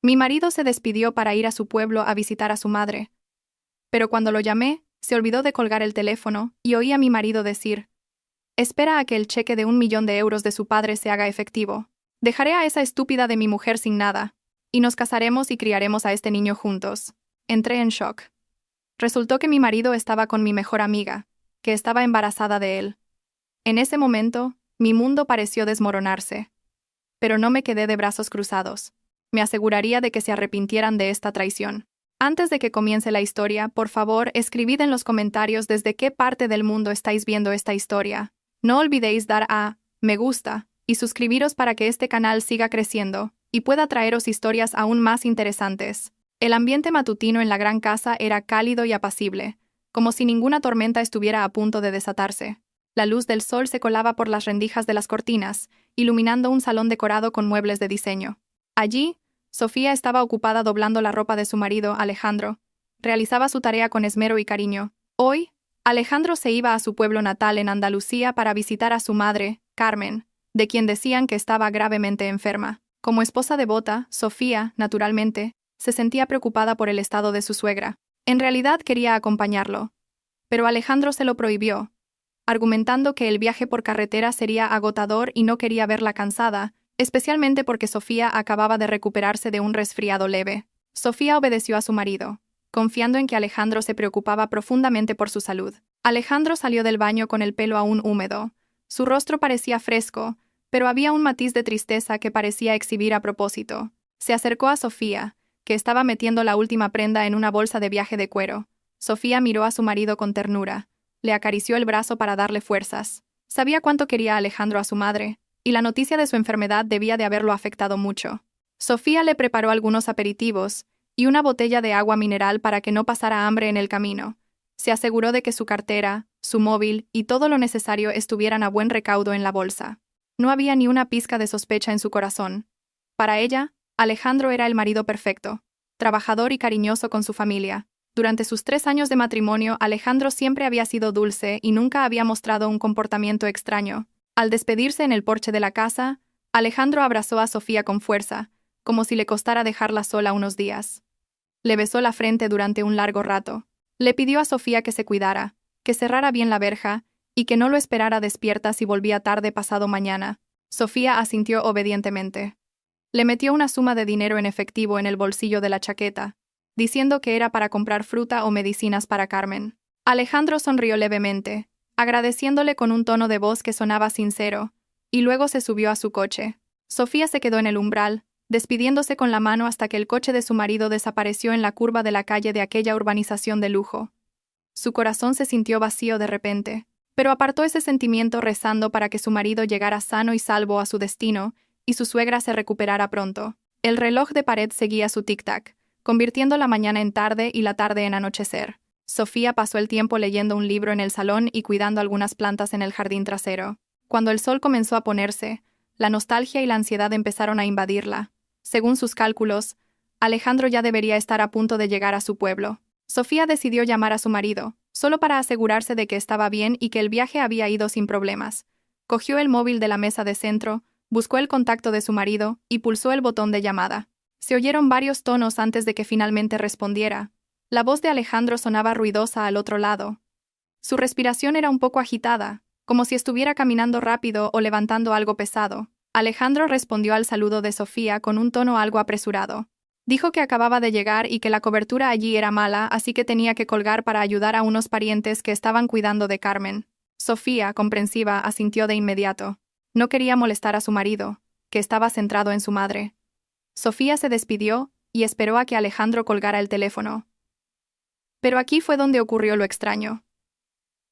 Mi marido se despidió para ir a su pueblo a visitar a su madre. Pero cuando lo llamé, se olvidó de colgar el teléfono y oí a mi marido decir: «Espera a que el cheque de 1 millón de euros de su padre se haga efectivo. Dejaré a esa estúpida de mi mujer sin nada, y nos casaremos y criaremos a este niño juntos». Entré en shock. Resultó que mi marido estaba con mi mejor amiga, que estaba embarazada de él. En ese momento, mi mundo pareció desmoronarse. Pero no me quedé de brazos cruzados. Me aseguraría de que se arrepintieran de esta traición. Antes de que comience la historia, por favor, escribid en los comentarios desde qué parte del mundo estáis viendo esta historia. No olvidéis dar a me gusta y suscribiros para que este canal siga creciendo y pueda traeros historias aún más interesantes. El ambiente matutino en la gran casa era cálido y apacible, como si ninguna tormenta estuviera a punto de desatarse. La luz del sol se colaba por las rendijas de las cortinas, iluminando un salón decorado con muebles de diseño. Allí, Sofía estaba ocupada doblando la ropa de su marido, Alejandro. Realizaba su tarea con esmero y cariño. Hoy, Alejandro se iba a su pueblo natal en Andalucía para visitar a su madre, Carmen, de quien decían que estaba gravemente enferma. Como esposa devota, Sofía, naturalmente, se sentía preocupada por el estado de su suegra. En realidad quería acompañarlo, pero Alejandro se lo prohibió, argumentando que el viaje por carretera sería agotador y no quería verla cansada, especialmente porque Sofía acababa de recuperarse de un resfriado leve. Sofía obedeció a su marido, confiando en que Alejandro se preocupaba profundamente por su salud. Alejandro salió del baño con el pelo aún húmedo. Su rostro parecía fresco, pero había un matiz de tristeza que parecía exhibir a propósito. Se acercó a Sofía, que estaba metiendo la última prenda en una bolsa de viaje de cuero. Sofía miró a su marido con ternura. Le acarició el brazo para darle fuerzas. Sabía cuánto quería Alejandro a su madre, y la noticia de su enfermedad debía de haberlo afectado mucho. Sofía le preparó algunos aperitivos y una botella de agua mineral para que no pasara hambre en el camino. Se aseguró de que su cartera, su móvil y todo lo necesario estuvieran a buen recaudo en la bolsa. No había ni una pizca de sospecha en su corazón. Para ella, Alejandro era el marido perfecto, trabajador y cariñoso con su familia. Durante sus 3 años de matrimonio, Alejandro siempre había sido dulce y nunca había mostrado un comportamiento extraño. Al despedirse en el porche de la casa, Alejandro abrazó a Sofía con fuerza, como si le costara dejarla sola unos días. Le besó la frente durante un largo rato. Le pidió a Sofía que se cuidara, que cerrara bien la verja y que no lo esperara despierta si volvía tarde pasado mañana. Sofía asintió obedientemente. Le metió una suma de dinero en efectivo en el bolsillo de la chaqueta, diciendo que era para comprar fruta o medicinas para Carmen. Alejandro sonrió levemente, agradeciéndole con un tono de voz que sonaba sincero, y luego se subió a su coche. Sofía se quedó en el umbral, despidiéndose con la mano hasta que el coche de su marido desapareció en la curva de la calle de aquella urbanización de lujo. Su corazón se sintió vacío de repente, pero apartó ese sentimiento rezando para que su marido llegara sano y salvo a su destino y su suegra se recuperara pronto. El reloj de pared seguía su tic-tac, convirtiendo la mañana en tarde y la tarde en anochecer. Sofía pasó el tiempo leyendo un libro en el salón y cuidando algunas plantas en el jardín trasero. Cuando el sol comenzó a ponerse, la nostalgia y la ansiedad empezaron a invadirla. Según sus cálculos, Alejandro ya debería estar a punto de llegar a su pueblo. Sofía decidió llamar a su marido, solo para asegurarse de que estaba bien y que el viaje había ido sin problemas. Cogió el móvil de la mesa de centro, buscó el contacto de su marido y pulsó el botón de llamada. Se oyeron varios tonos antes de que finalmente respondiera. La voz de Alejandro sonaba ruidosa al otro lado. Su respiración era un poco agitada, como si estuviera caminando rápido o levantando algo pesado. Alejandro respondió al saludo de Sofía con un tono algo apresurado. Dijo que acababa de llegar y que la cobertura allí era mala, así que tenía que colgar para ayudar a unos parientes que estaban cuidando de Carmen. Sofía, comprensiva, asintió de inmediato. No quería molestar a su marido, que estaba centrado en su madre. Sofía se despidió y esperó a que Alejandro colgara el teléfono. Pero aquí fue donde ocurrió lo extraño.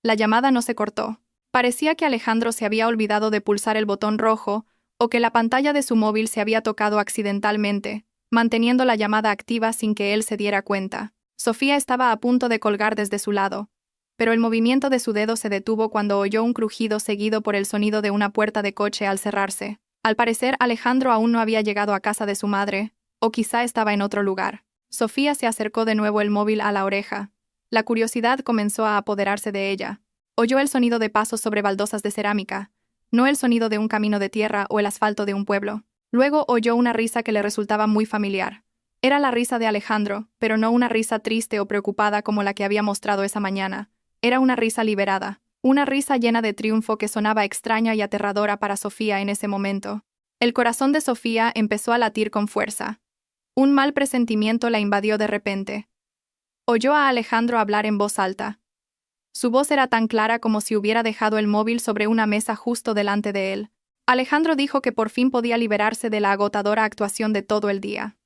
La llamada no se cortó. Parecía que Alejandro se había olvidado de pulsar el botón rojo o que la pantalla de su móvil se había tocado accidentalmente, manteniendo la llamada activa sin que él se diera cuenta. Sofía estaba a punto de colgar desde su lado, pero el movimiento de su dedo se detuvo cuando oyó un crujido seguido por el sonido de una puerta de coche al cerrarse. Al parecer, Alejandro aún no había llegado a casa de su madre, o quizá estaba en otro lugar. Sofía se acercó de nuevo el móvil a la oreja. La curiosidad comenzó a apoderarse de ella. Oyó el sonido de pasos sobre baldosas de cerámica, no el sonido de un camino de tierra o el asfalto de un pueblo. Luego oyó una risa que le resultaba muy familiar. Era la risa de Alejandro, pero no una risa triste o preocupada como la que había mostrado esa mañana. Era una risa liberada, una risa llena de triunfo que sonaba extraña y aterradora para Sofía en ese momento. El corazón de Sofía empezó a latir con fuerza. Un mal presentimiento la invadió de repente. Oyó a Alejandro hablar en voz alta. Su voz era tan clara como si hubiera dejado el móvil sobre una mesa justo delante de él. Alejandro dijo que por fin podía liberarse de la agotadora actuación de todo el día.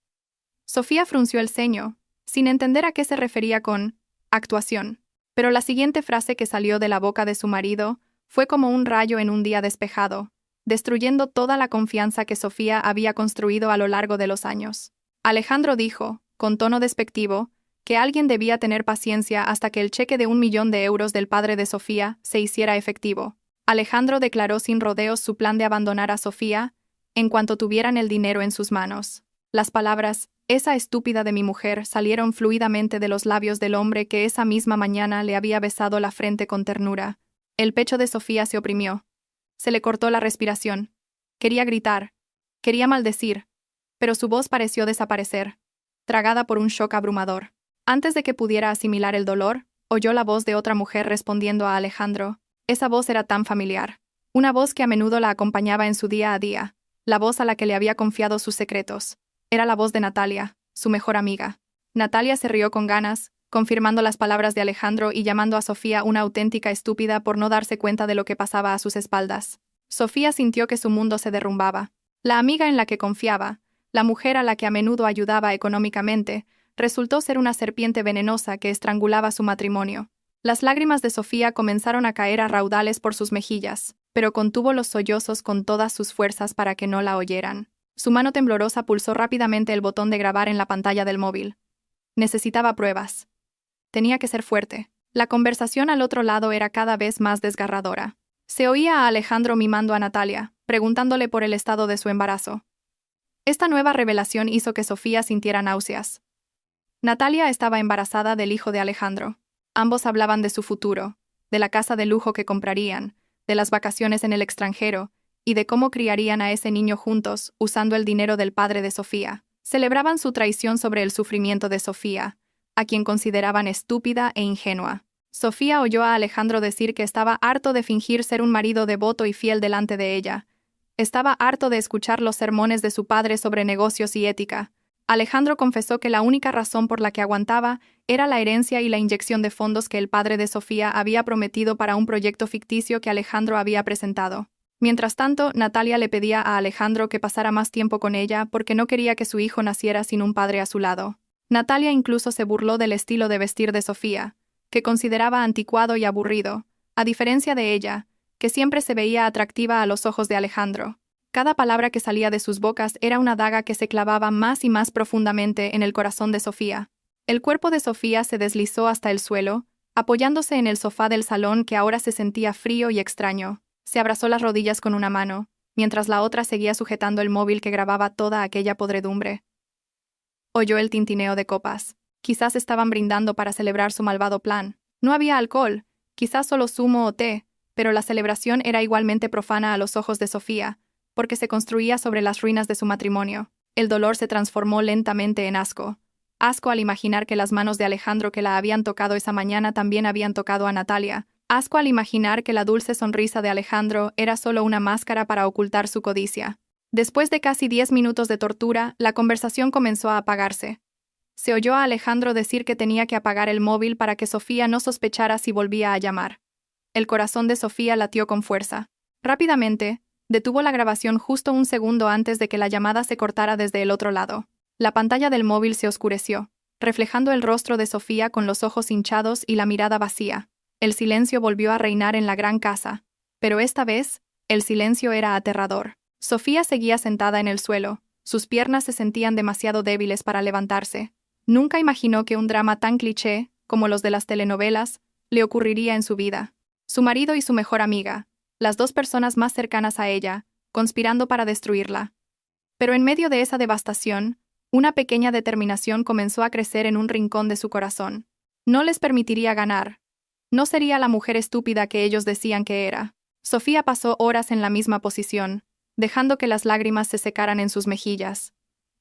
Sofía frunció el ceño, sin entender a qué se refería con actuación. Pero la siguiente frase que salió de la boca de su marido fue como un rayo en un día despejado, destruyendo toda la confianza que Sofía había construido a lo largo de los años. Alejandro dijo, con tono despectivo, que alguien debía tener paciencia hasta que el cheque de 1.000.000 de euros del padre de Sofía se hiciera efectivo. Alejandro declaró sin rodeos su plan de abandonar a Sofía en cuanto tuvieran el dinero en sus manos. Las palabras, esa estúpida de mi mujer, salieron fluidamente de los labios del hombre que esa misma mañana le había besado la frente con ternura. El pecho de Sofía se oprimió. Se le cortó la respiración. Quería gritar. Quería maldecir. Pero su voz pareció desaparecer, tragada por un shock abrumador. Antes de que pudiera asimilar el dolor, oyó la voz de otra mujer respondiendo a Alejandro. Esa voz era tan familiar. Una voz que a menudo la acompañaba en su día a día. La voz a la que le había confiado sus secretos. Era la voz de Natalia, su mejor amiga. Natalia se rió con ganas, confirmando las palabras de Alejandro y llamando a Sofía una auténtica estúpida por no darse cuenta de lo que pasaba a sus espaldas. Sofía sintió que su mundo se derrumbaba. La amiga en la que confiaba, la mujer a la que a menudo ayudaba económicamente, resultó ser una serpiente venenosa que estrangulaba su matrimonio. Las lágrimas de Sofía comenzaron a caer a raudales por sus mejillas, pero contuvo los sollozos con todas sus fuerzas para que no la oyeran. Su mano temblorosa pulsó rápidamente el botón de grabar en la pantalla del móvil. Necesitaba pruebas. Tenía que ser fuerte. La conversación al otro lado era cada vez más desgarradora. Se oía a Alejandro mimando a Natalia, preguntándole por el estado de su embarazo. Esta nueva revelación hizo que Sofía sintiera náuseas. Natalia estaba embarazada del hijo de Alejandro. Ambos hablaban de su futuro, de la casa de lujo que comprarían, de las vacaciones en el extranjero, y de cómo criarían a ese niño juntos, usando el dinero del padre de Sofía. Celebraban su traición sobre el sufrimiento de Sofía, a quien consideraban estúpida e ingenua. Sofía oyó a Alejandro decir que estaba harto de fingir ser un marido devoto y fiel delante de ella. Estaba harto de escuchar los sermones de su padre sobre negocios y ética. Alejandro confesó que la única razón por la que aguantaba era la herencia y la inyección de fondos que el padre de Sofía había prometido para un proyecto ficticio que Alejandro había presentado. Mientras tanto, Natalia le pedía a Alejandro que pasara más tiempo con ella porque no quería que su hijo naciera sin un padre a su lado. Natalia incluso se burló del estilo de vestir de Sofía, que consideraba anticuado y aburrido, a diferencia de ella, que siempre se veía atractiva a los ojos de Alejandro. Cada palabra que salía de sus bocas era una daga que se clavaba más y más profundamente en el corazón de Sofía. El cuerpo de Sofía se deslizó hasta el suelo, apoyándose en el sofá del salón que ahora se sentía frío y extraño. Se abrazó las rodillas con una mano, mientras la otra seguía sujetando el móvil que grababa toda aquella podredumbre. Oyó el tintineo de copas. Quizás estaban brindando para celebrar su malvado plan. No había alcohol, quizás solo zumo o té, pero la celebración era igualmente profana a los ojos de Sofía, porque se construía sobre las ruinas de su matrimonio. El dolor se transformó lentamente en asco. Asco al imaginar que las manos de Alejandro que la habían tocado esa mañana también habían tocado a Natalia. Asco al imaginar que la dulce sonrisa de Alejandro era solo una máscara para ocultar su codicia. Después de casi 10 minutos de tortura, la conversación comenzó a apagarse. Se oyó a Alejandro decir que tenía que apagar el móvil para que Sofía no sospechara si volvía a llamar. El corazón de Sofía latió con fuerza. Rápidamente, detuvo la grabación justo un segundo antes de que la llamada se cortara desde el otro lado. La pantalla del móvil se oscureció, reflejando el rostro de Sofía con los ojos hinchados y la mirada vacía. El silencio volvió a reinar en la gran casa, pero esta vez, el silencio era aterrador. Sofía seguía sentada en el suelo, sus piernas se sentían demasiado débiles para levantarse. Nunca imaginó que un drama tan cliché, como los de las telenovelas, le ocurriría en su vida. Su marido y su mejor amiga, las dos personas más cercanas a ella, conspirando para destruirla. Pero en medio de esa devastación, una pequeña determinación comenzó a crecer en un rincón de su corazón. No les permitiría ganar. No sería la mujer estúpida que ellos decían que era. Sofía pasó horas en la misma posición, dejando que las lágrimas se secaran en sus mejillas.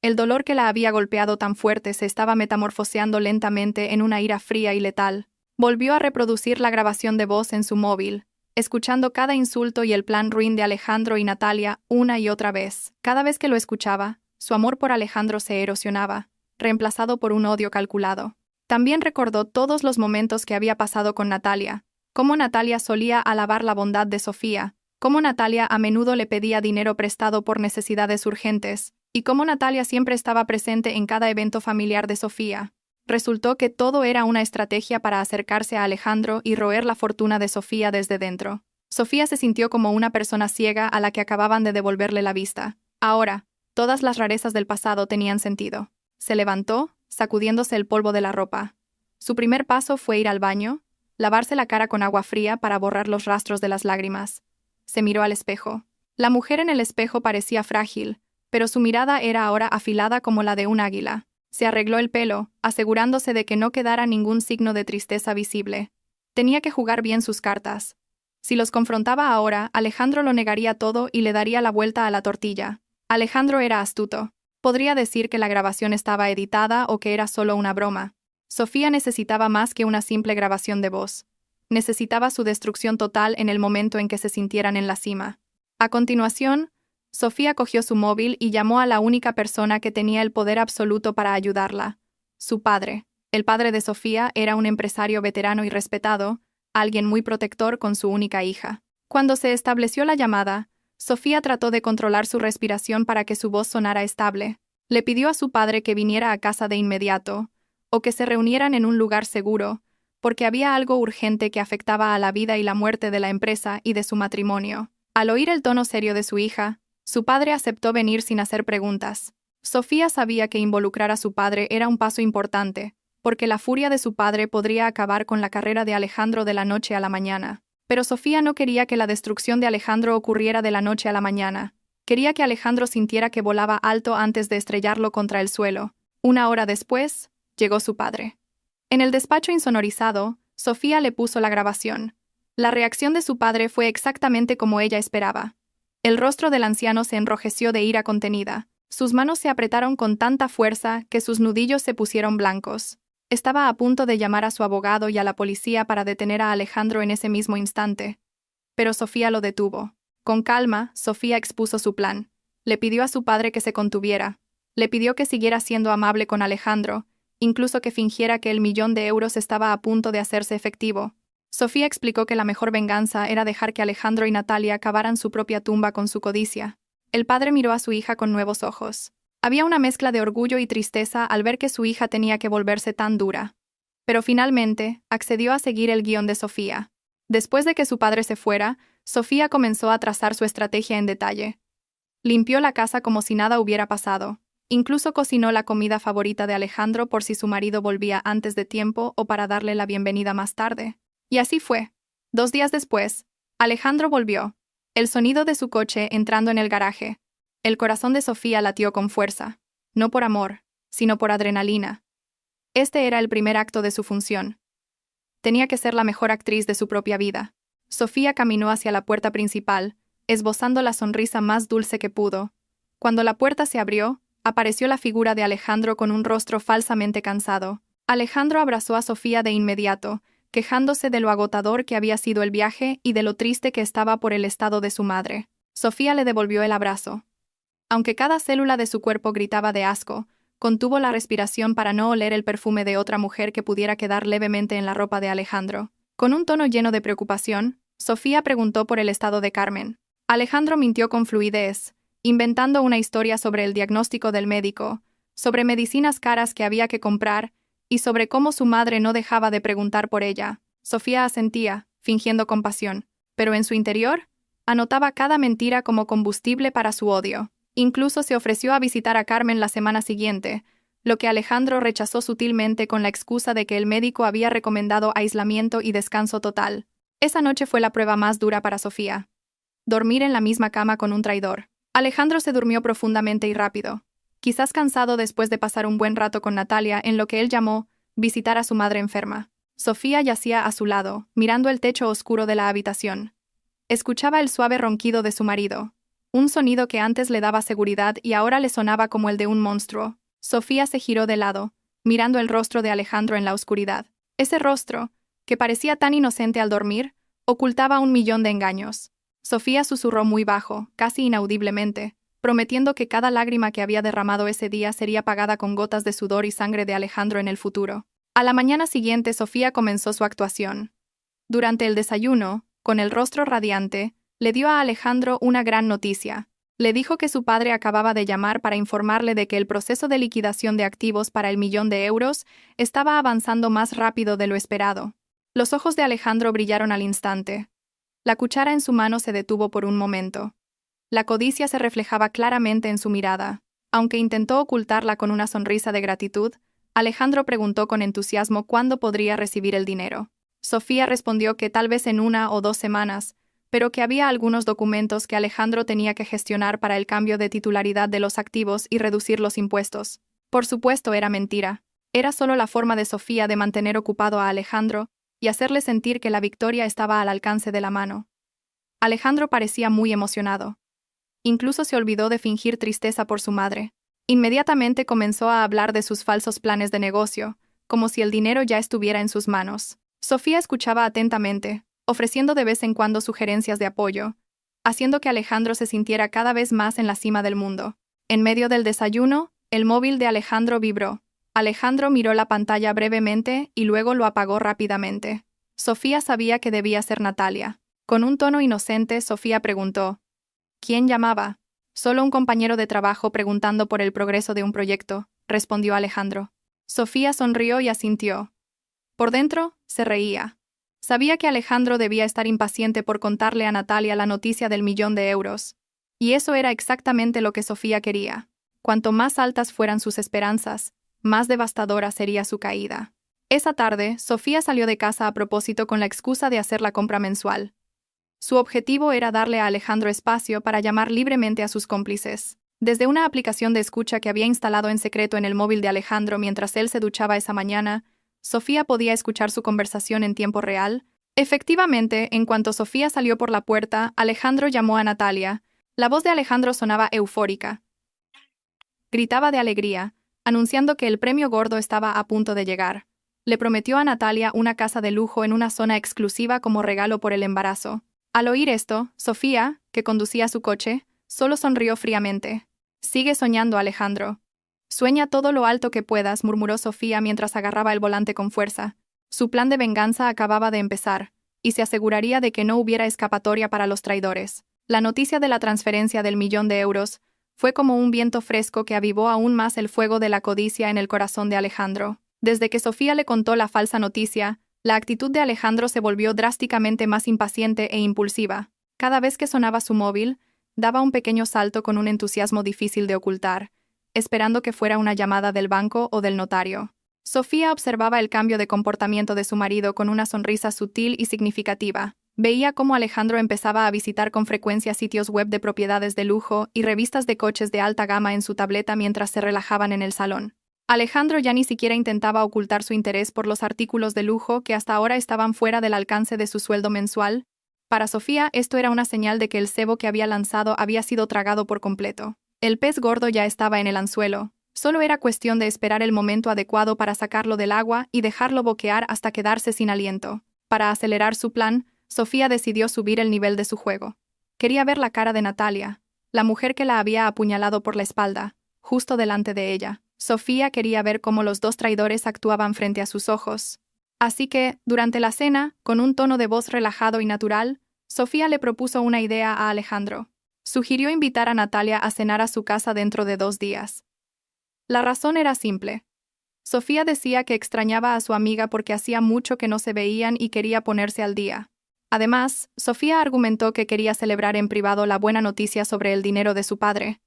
El dolor que la había golpeado tan fuerte se estaba metamorfoseando lentamente en una ira fría y letal. Volvió a reproducir la grabación de voz en su móvil, escuchando cada insulto y el plan ruin de Alejandro y Natalia una y otra vez. Cada vez que lo escuchaba, su amor por Alejandro se erosionaba, reemplazado por un odio calculado. También recordó todos los momentos que había pasado con Natalia, cómo Natalia solía alabar la bondad de Sofía, cómo Natalia a menudo le pedía dinero prestado por necesidades urgentes, y cómo Natalia siempre estaba presente en cada evento familiar de Sofía. Resultó que todo era una estrategia para acercarse a Alejandro y roer la fortuna de Sofía desde dentro. Sofía se sintió como una persona ciega a la que acababan de devolverle la vista. Ahora, todas las rarezas del pasado tenían sentido. Se levantó, sacudiéndose el polvo de la ropa. Su primer paso fue ir al baño, lavarse la cara con agua fría para borrar los rastros de las lágrimas. Se miró al espejo. La mujer en el espejo parecía frágil, pero su mirada era ahora afilada como la de un águila. Se arregló el pelo, asegurándose de que no quedara ningún signo de tristeza visible. Tenía que jugar bien sus cartas. Si los confrontaba ahora, Alejandro lo negaría todo y le daría la vuelta a la tortilla. Alejandro era astuto. Podría decir que la grabación estaba editada o que era solo una broma. Sofía necesitaba más que una simple grabación de voz. Necesitaba su destrucción total en el momento en que se sintieran en la cima. A continuación, Sofía cogió su móvil y llamó a la única persona que tenía el poder absoluto para ayudarla: su padre. El padre de Sofía era un empresario veterano y respetado, alguien muy protector con su única hija. Cuando se estableció la llamada, Sofía trató de controlar su respiración para que su voz sonara estable. Le pidió a su padre que viniera a casa de inmediato, o que se reunieran en un lugar seguro, porque había algo urgente que afectaba a la vida y la muerte de la empresa y de su matrimonio. Al oír el tono serio de su hija, su padre aceptó venir sin hacer preguntas. Sofía sabía que involucrar a su padre era un paso importante, porque la furia de su padre podría acabar con la carrera de Alejandro de la noche a la mañana. Pero Sofía no quería que la destrucción de Alejandro ocurriera de la noche a la mañana. Quería que Alejandro sintiera que volaba alto antes de estrellarlo contra el suelo. Una hora después, llegó su padre. En el despacho insonorizado, Sofía le puso la grabación. La reacción de su padre fue exactamente como ella esperaba. El rostro del anciano se enrojeció de ira contenida. Sus manos se apretaron con tanta fuerza que sus nudillos se pusieron blancos. Estaba a punto de llamar a su abogado y a la policía para detener a Alejandro en ese mismo instante. Pero Sofía lo detuvo. Con calma, Sofía expuso su plan. Le pidió a su padre que se contuviera. Le pidió que siguiera siendo amable con Alejandro, incluso que fingiera que el €1.000.000 estaba a punto de hacerse efectivo. Sofía explicó que la mejor venganza era dejar que Alejandro y Natalia cavaran su propia tumba con su codicia. El padre miró a su hija con nuevos ojos. Había una mezcla de orgullo y tristeza al ver que su hija tenía que volverse tan dura. Pero finalmente, accedió a seguir el guión de Sofía. Después de que su padre se fuera, Sofía comenzó a trazar su estrategia en detalle. Limpió la casa como si nada hubiera pasado. Incluso cocinó la comida favorita de Alejandro por si su marido volvía antes de tiempo o para darle la bienvenida más tarde. Y así fue. 2 días después, Alejandro volvió. El sonido de su coche entrando en el garaje. El corazón de Sofía latió con fuerza. No por amor, sino por adrenalina. Este era el primer acto de su función. Tenía que ser la mejor actriz de su propia vida. Sofía caminó hacia la puerta principal, esbozando la sonrisa más dulce que pudo. Cuando la puerta se abrió, apareció la figura de Alejandro con un rostro falsamente cansado. Alejandro abrazó a Sofía de inmediato, quejándose de lo agotador que había sido el viaje y de lo triste que estaba por el estado de su madre. Sofía le devolvió el abrazo. Aunque cada célula de su cuerpo gritaba de asco, contuvo la respiración para no oler el perfume de otra mujer que pudiera quedar levemente en la ropa de Alejandro. Con un tono lleno de preocupación, Sofía preguntó por el estado de Carmen. Alejandro mintió con fluidez, inventando una historia sobre el diagnóstico del médico, sobre medicinas caras que había que comprar, y sobre cómo su madre no dejaba de preguntar por ella. Sofía asentía, fingiendo compasión, pero en su interior, anotaba cada mentira como combustible para su odio. Incluso se ofreció a visitar a Carmen la semana siguiente, lo que Alejandro rechazó sutilmente con la excusa de que el médico había recomendado aislamiento y descanso total. Esa noche fue la prueba más dura para Sofía. Dormir en la misma cama con un traidor. Alejandro se durmió profundamente y rápido, quizás cansado después de pasar un buen rato con Natalia en lo que él llamó visitar a su madre enferma. Sofía yacía a su lado, mirando el techo oscuro de la habitación. Escuchaba el suave ronquido de su marido. un sonido que antes le daba seguridad y ahora le sonaba como el de un monstruo. Sofía se giró de lado, mirando el rostro de Alejandro en la oscuridad. Ese rostro, que parecía tan inocente al dormir, ocultaba 1.000.000 de engaños. Sofía susurró muy bajo, casi inaudiblemente, prometiendo que cada lágrima que había derramado ese día sería pagada con gotas de sudor y sangre de Alejandro en el futuro. A la mañana siguiente, Sofía comenzó su actuación. Durante el desayuno, con el rostro radiante, le dio a Alejandro una gran noticia. Le dijo que su padre acababa de llamar para informarle de que el proceso de liquidación de activos para el 1.000.000 de euros estaba avanzando más rápido de lo esperado. Los ojos de Alejandro brillaron al instante. La cuchara en su mano se detuvo por un momento. La codicia se reflejaba claramente en su mirada. Aunque intentó ocultarla con una sonrisa de gratitud, Alejandro preguntó con entusiasmo cuándo podría recibir el dinero. Sofía respondió que tal vez en 1 o 2 semanas, pero que había algunos documentos que Alejandro tenía que gestionar para el cambio de titularidad de los activos y reducir los impuestos. Por supuesto, era mentira. Era solo la forma de Sofía de mantener ocupado a Alejandro y hacerle sentir que la victoria estaba al alcance de la mano. Alejandro parecía muy emocionado. Incluso se olvidó de fingir tristeza por su madre. Inmediatamente comenzó a hablar de sus falsos planes de negocio, como si el dinero ya estuviera en sus manos. Sofía escuchaba atentamente, ofreciendo de vez en cuando sugerencias de apoyo, haciendo que Alejandro se sintiera cada vez más en la cima del mundo. En medio del desayuno, el móvil de Alejandro vibró. Alejandro miró la pantalla brevemente y luego lo apagó rápidamente. Sofía sabía que debía ser Natalia. Con un tono inocente, Sofía preguntó: ¿quién llamaba? Solo un compañero de trabajo preguntando por el progreso de un proyecto, respondió Alejandro. Sofía sonrió y asintió. Por dentro, se reía. Sabía que Alejandro debía estar impaciente por contarle a Natalia la noticia del 1.000.000 de euros. Y eso era exactamente lo que Sofía quería. Cuanto más altas fueran sus esperanzas, más devastadora sería su caída. Esa tarde, Sofía salió de casa a propósito con la excusa de hacer la compra mensual. Su objetivo era darle a Alejandro espacio para llamar libremente a sus cómplices. Desde una aplicación de escucha que había instalado en secreto en el móvil de Alejandro mientras él se duchaba esa mañana, Sofía podía escuchar su conversación en tiempo real. Efectivamente, en cuanto Sofía salió por la puerta, Alejandro llamó a Natalia. La voz de Alejandro sonaba eufórica. Gritaba de alegría, anunciando que el premio gordo estaba a punto de llegar. Le prometió a Natalia una casa de lujo en una zona exclusiva como regalo por el embarazo. Al oír esto, Sofía, que conducía su coche, solo sonrió fríamente. «Sigue soñando, Alejandro. Sueña todo lo alto que puedas», murmuró Sofía mientras agarraba el volante con fuerza. Su plan de venganza acababa de empezar, y se aseguraría de que no hubiera escapatoria para los traidores. La noticia de la transferencia del 1.000.000 de euros fue como un viento fresco que avivó aún más el fuego de la codicia en el corazón de Alejandro. Desde que Sofía le contó la falsa noticia, la actitud de Alejandro se volvió drásticamente más impaciente e impulsiva. Cada vez que sonaba su móvil, daba un pequeño salto con un entusiasmo difícil de ocultar, esperando que fuera una llamada del banco o del notario. Sofía observaba el cambio de comportamiento de su marido con una sonrisa sutil y significativa. Veía cómo Alejandro empezaba a visitar con frecuencia sitios web de propiedades de lujo y revistas de coches de alta gama en su tableta mientras se relajaban en el salón. Alejandro ya ni siquiera intentaba ocultar su interés por los artículos de lujo que hasta ahora estaban fuera del alcance de su sueldo mensual. Para Sofía, esto era una señal de que el cebo que había lanzado había sido tragado por completo. El pez gordo ya estaba en el anzuelo. Solo era cuestión de esperar el momento adecuado para sacarlo del agua y dejarlo boquear hasta quedarse sin aliento. Para acelerar su plan, Sofía decidió subir el nivel de su juego. Quería ver la cara de Natalia, la mujer que la había apuñalado por la espalda, justo delante de ella. Sofía quería ver cómo los dos traidores actuaban frente a sus ojos. Así que, durante la cena, con un tono de voz relajado y natural, Sofía le propuso una idea a Alejandro. Sugirió invitar a Natalia a cenar a su casa dentro de 2 días. La razón era simple. Sofía decía que extrañaba a su amiga porque hacía mucho que no se veían y quería ponerse al día. Además, Sofía argumentó que quería celebrar en privado la buena noticia sobre el dinero de su padre.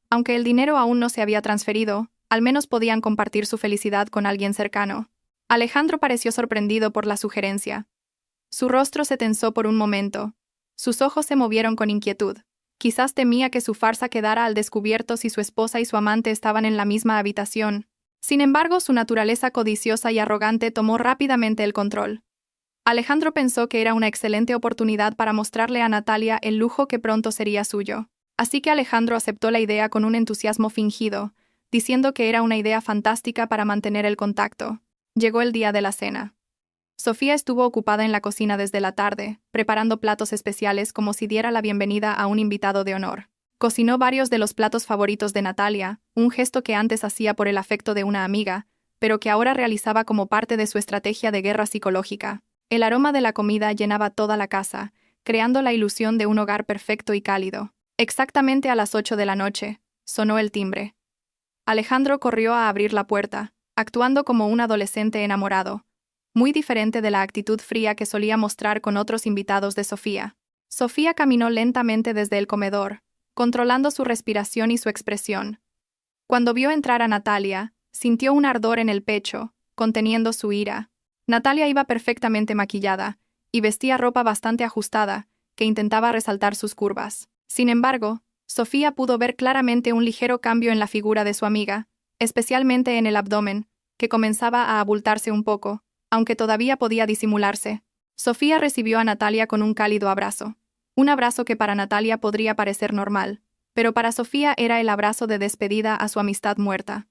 Aunque el dinero aún no se había transferido, al menos podían compartir su felicidad con alguien cercano. Alejandro pareció sorprendido por la sugerencia. Su rostro se tensó por un momento. Sus ojos se movieron con inquietud. Quizás temía que su farsa quedara al descubierto si su esposa y su amante estaban en la misma habitación. Sin embargo, su naturaleza codiciosa y arrogante tomó rápidamente el control. Alejandro pensó que era una excelente oportunidad para mostrarle a Natalia el lujo que pronto sería suyo. Así que Alejandro aceptó la idea con un entusiasmo fingido, diciendo que era una idea fantástica para mantener el contacto. Llegó el día de la cena. Sofía estuvo ocupada en la cocina desde la tarde, preparando platos especiales como si diera la bienvenida a un invitado de honor. Cocinó varios de los platos favoritos de Natalia, un gesto que antes hacía por el afecto de una amiga, pero que ahora realizaba como parte de su estrategia de guerra psicológica. El aroma de la comida llenaba toda la casa, creando la ilusión de un hogar perfecto y cálido. Exactamente a las 8 de la noche, sonó el timbre. Alejandro corrió a abrir la puerta, actuando como un adolescente enamorado, muy diferente de la actitud fría que solía mostrar con otros invitados de Sofía. Sofía caminó lentamente desde el comedor, controlando su respiración y su expresión. Cuando vio entrar a Natalia, sintió un ardor en el pecho, conteniendo su ira. Natalia iba perfectamente maquillada, y vestía ropa bastante ajustada, que intentaba resaltar sus curvas. Sin embargo, Sofía pudo ver claramente un ligero cambio en la figura de su amiga, especialmente en el abdomen, que comenzaba a abultarse un poco, aunque todavía podía disimularse. Sofía recibió a Natalia con un cálido abrazo. Un abrazo que para Natalia podría parecer normal, pero para Sofía era el abrazo de despedida a su amistad muerta.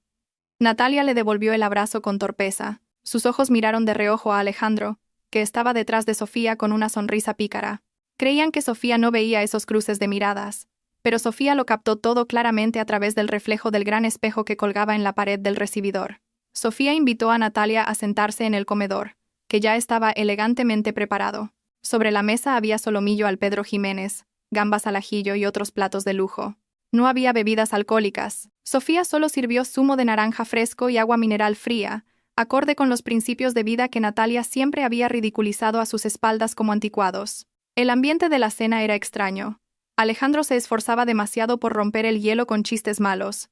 Natalia le devolvió el abrazo con torpeza. Sus ojos miraron de reojo a Alejandro, que estaba detrás de Sofía con una sonrisa pícara. Creían que Sofía no veía esos cruces de miradas, pero Sofía lo captó todo claramente a través del reflejo del gran espejo que colgaba en la pared del recibidor. Sofía invitó a Natalia a sentarse en el comedor, que ya estaba elegantemente preparado. Sobre la mesa había solomillo al Pedro Jiménez, gambas al ajillo y otros platos de lujo. No había bebidas alcohólicas. Sofía solo sirvió zumo de naranja fresco y agua mineral fría, acorde con los principios de vida que Natalia siempre había ridiculizado a sus espaldas como anticuados. El ambiente de la cena era extraño. Alejandro se esforzaba demasiado por romper el hielo con chistes malos.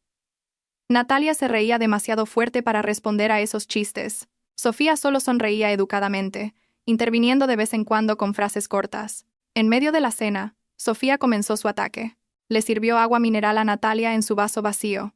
Natalia se reía demasiado fuerte para responder a esos chistes. Sofía solo sonreía educadamente, interviniendo de vez en cuando con frases cortas. En medio de la cena, Sofía comenzó su ataque. Le sirvió agua mineral a Natalia en su vaso vacío.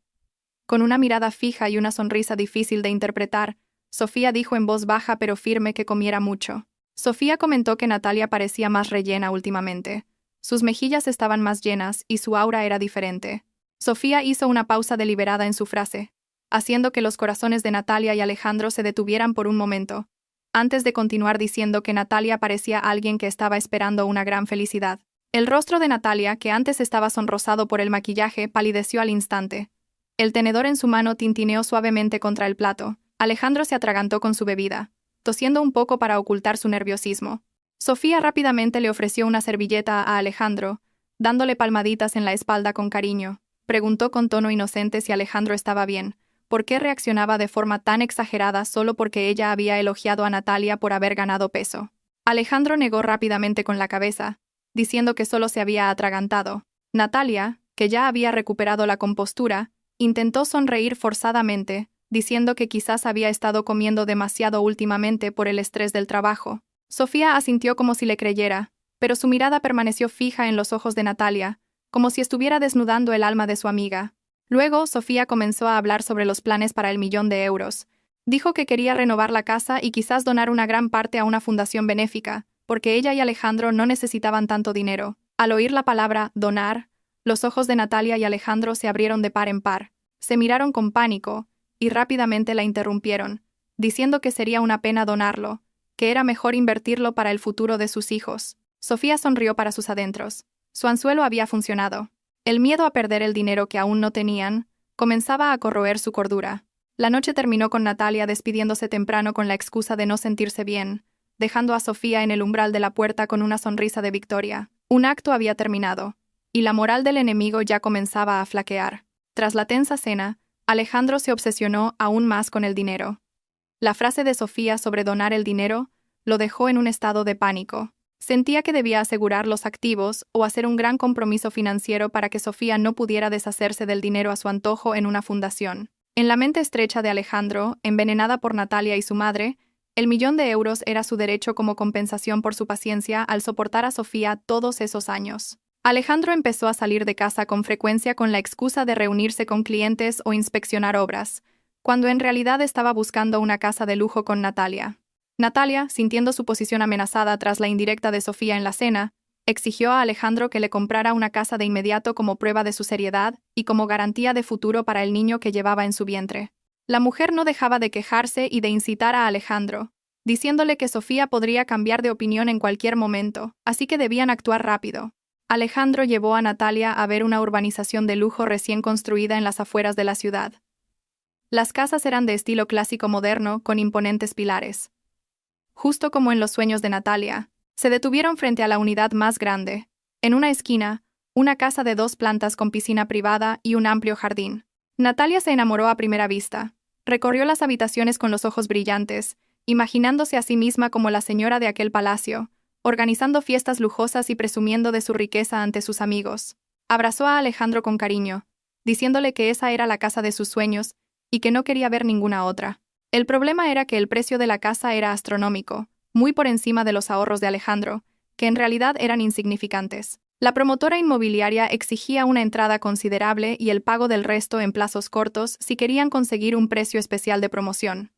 Con una mirada fija y una sonrisa difícil de interpretar, Sofía dijo en voz baja pero firme que comiera mucho. Sofía comentó que Natalia parecía más rellena últimamente. Sus mejillas estaban más llenas y su aura era diferente. Sofía hizo una pausa deliberada en su frase, haciendo que los corazones de Natalia y Alejandro se detuvieran por un momento, antes de continuar diciendo que Natalia parecía alguien que estaba esperando una gran felicidad. El rostro de Natalia, que antes estaba sonrosado por el maquillaje, palideció al instante. El tenedor en su mano tintineó suavemente contra el plato. Alejandro se atragantó con su bebida, tosiendo un poco para ocultar su nerviosismo. Sofía rápidamente le ofreció una servilleta a Alejandro, dándole palmaditas en la espalda con cariño. Preguntó con tono inocente si Alejandro estaba bien. ¿Por qué reaccionaba de forma tan exagerada solo porque ella había elogiado a Natalia por haber ganado peso? Alejandro negó rápidamente con la cabeza, diciendo que solo se había atragantado. Natalia, que ya había recuperado la compostura, intentó sonreír forzadamente, diciendo que quizás había estado comiendo demasiado últimamente por el estrés del trabajo. Sofía asintió como si le creyera, pero su mirada permaneció fija en los ojos de Natalia, como si estuviera desnudando el alma de su amiga. Luego, Sofía comenzó a hablar sobre los planes para el 1.000.000 de euros. Dijo que quería renovar la casa y quizás donar una gran parte a una fundación benéfica, porque ella y Alejandro no necesitaban tanto dinero. Al oír la palabra donar, los ojos de Natalia y Alejandro se abrieron de par en par. Se miraron con pánico, y rápidamente la interrumpieron, diciendo que sería una pena donarlo, que era mejor invertirlo para el futuro de sus hijos. Sofía sonrió para sus adentros. Su anzuelo había funcionado. El miedo a perder el dinero que aún no tenían comenzaba a corroer su cordura. La noche terminó con Natalia despidiéndose temprano con la excusa de no sentirse bien, dejando a Sofía en el umbral de la puerta con una sonrisa de victoria. Un acto había terminado, y la moral del enemigo ya comenzaba a flaquear. Tras la tensa cena, Alejandro se obsesionó aún más con el dinero. La frase de Sofía sobre donar el dinero lo dejó en un estado de pánico. Sentía que debía asegurar los activos o hacer un gran compromiso financiero para que Sofía no pudiera deshacerse del dinero a su antojo en una fundación. En la mente estrecha de Alejandro, envenenada por Natalia y su madre, el 1.000.000 de euros era su derecho como compensación por su paciencia al soportar a Sofía todos esos años. Alejandro empezó a salir de casa con frecuencia con la excusa de reunirse con clientes o inspeccionar obras, cuando en realidad estaba buscando una casa de lujo con Natalia. Natalia, sintiendo su posición amenazada tras la indirecta de Sofía en la cena, Exigió a Alejandro que le comprara una casa de inmediato como prueba de su seriedad y como garantía de futuro para el niño que llevaba en su vientre. La mujer no dejaba de quejarse y de incitar a Alejandro, diciéndole que Sofía podría cambiar de opinión en cualquier momento, así que debían actuar rápido. Alejandro llevó a Natalia a ver una urbanización de lujo recién construida en las afueras de la ciudad. Las casas eran de estilo clásico moderno, con imponentes pilares. Justo como en los sueños de Natalia, se detuvieron frente a la unidad más grande. En una esquina, una casa de 2 plantas con piscina privada y un amplio jardín. Natalia se enamoró a primera vista. Recorrió las habitaciones con los ojos brillantes, imaginándose a sí misma como la señora de aquel palacio, organizando fiestas lujosas y presumiendo de su riqueza ante sus amigos. Abrazó a Alejandro con cariño, diciéndole que esa era la casa de sus sueños y que no quería ver ninguna otra. El problema era que el precio de la casa era astronómico, muy por encima de los ahorros de Alejandro, que en realidad eran insignificantes. La promotora inmobiliaria exigía una entrada considerable y el pago del resto en plazos cortos si querían conseguir un precio especial de promoción.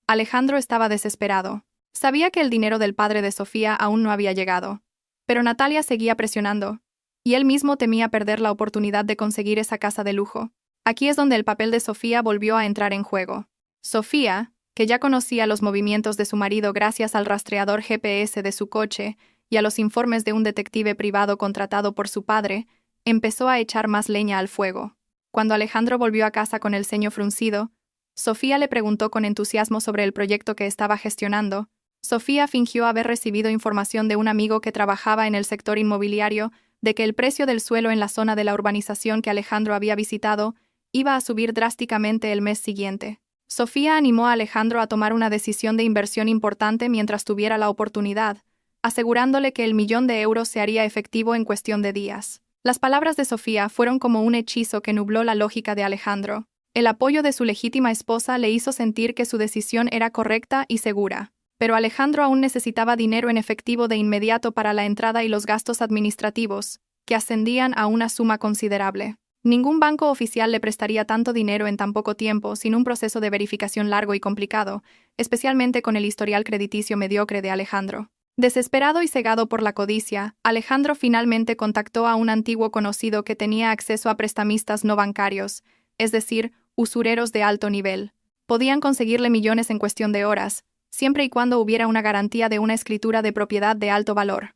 Alejandro estaba desesperado. Sabía que el dinero del padre de Sofía aún no había llegado. Pero Natalia seguía presionando, y él mismo temía perder la oportunidad de conseguir esa casa de lujo. Aquí es donde el papel de Sofía volvió a entrar en juego. Sofía, que ya conocía los movimientos de su marido gracias al rastreador GPS de su coche y a los informes de un detective privado contratado por su padre, empezó a echar más leña al fuego. Cuando Alejandro volvió a casa con el ceño fruncido, Sofía le preguntó con entusiasmo sobre el proyecto que estaba gestionando. Sofía fingió haber recibido información de un amigo que trabajaba en el sector inmobiliario de que el precio del suelo en la zona de la urbanización que Alejandro había visitado iba a subir drásticamente el mes siguiente. Sofía animó a Alejandro a tomar una decisión de inversión importante mientras tuviera la oportunidad, asegurándole que el €1.000.000 se haría efectivo en cuestión de días. Las palabras de Sofía fueron como un hechizo que nubló la lógica de Alejandro. El apoyo de su legítima esposa le hizo sentir que su decisión era correcta y segura. Pero Alejandro aún necesitaba dinero en efectivo de inmediato para la entrada y los gastos administrativos, que ascendían a una suma considerable. Ningún banco oficial le prestaría tanto dinero en tan poco tiempo sin un proceso de verificación largo y complicado, especialmente con el historial crediticio mediocre de Alejandro. Desesperado y cegado por la codicia, Alejandro finalmente contactó a un antiguo conocido que tenía acceso a prestamistas no bancarios, es decir, usureros de alto nivel. Podían conseguirle millones en cuestión de horas, siempre y cuando hubiera una garantía de una escritura de propiedad de alto valor.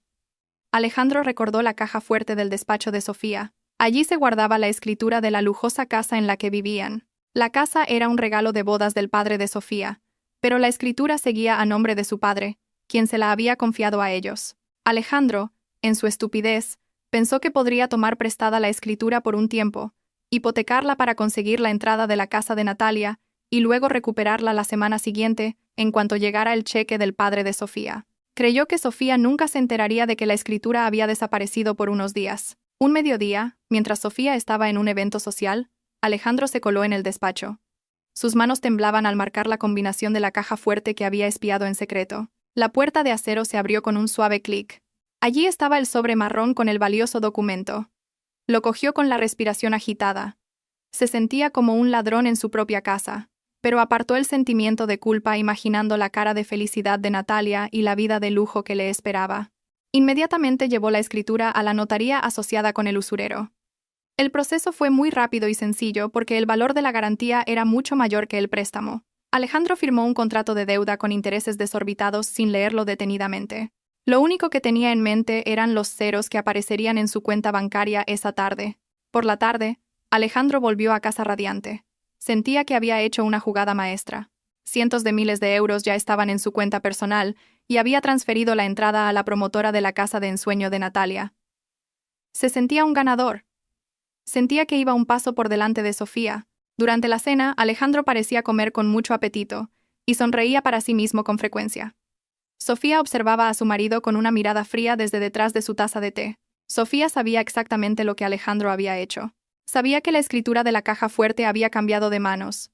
Alejandro recordó la caja fuerte del despacho de Sofía. Allí se guardaba la escritura de la lujosa casa en la que vivían. La casa era un regalo de bodas del padre de Sofía, pero la escritura seguía a nombre de su padre, quien se la había confiado a ellos. Alejandro, en su estupidez, pensó que podría tomar prestada la escritura por un tiempo, hipotecarla para conseguir la entrada de la casa de Natalia y luego recuperarla la semana siguiente, en cuanto llegara el cheque del padre de Sofía. Creyó que Sofía nunca se enteraría de que la escritura había desaparecido por unos días. Un mediodía, mientras Sofía estaba en un evento social, Alejandro se coló en el despacho. Sus manos temblaban al marcar la combinación de la caja fuerte que había espiado en secreto. La puerta de acero se abrió con un suave clic. Allí estaba el sobre marrón con el valioso documento. Lo cogió con la respiración agitada. Se sentía como un ladrón en su propia casa, pero apartó el sentimiento de culpa imaginando la cara de felicidad de Natalia y la vida de lujo que le esperaba. Inmediatamente llevó la escritura a la notaría asociada con el usurero. El proceso fue muy rápido y sencillo porque el valor de la garantía era mucho mayor que el préstamo. Alejandro firmó un contrato de deuda con intereses desorbitados sin leerlo detenidamente. Lo único que tenía en mente eran los ceros que aparecerían en su cuenta bancaria esa tarde. Por la tarde, Alejandro volvió a casa radiante. Sentía que había hecho una jugada maestra. Cientos de miles de euros ya estaban en su cuenta personal y había transferido la entrada a la promotora de la casa de ensueño de Natalia. Se sentía un ganador. Sentía que iba un paso por delante de Sofía. Durante la cena, Alejandro parecía comer con mucho apetito y sonreía para sí mismo con frecuencia. Sofía observaba a su marido con una mirada fría desde detrás de su taza de té. Sofía sabía exactamente lo que Alejandro había hecho. Sabía que la escritura de la caja fuerte había cambiado de manos.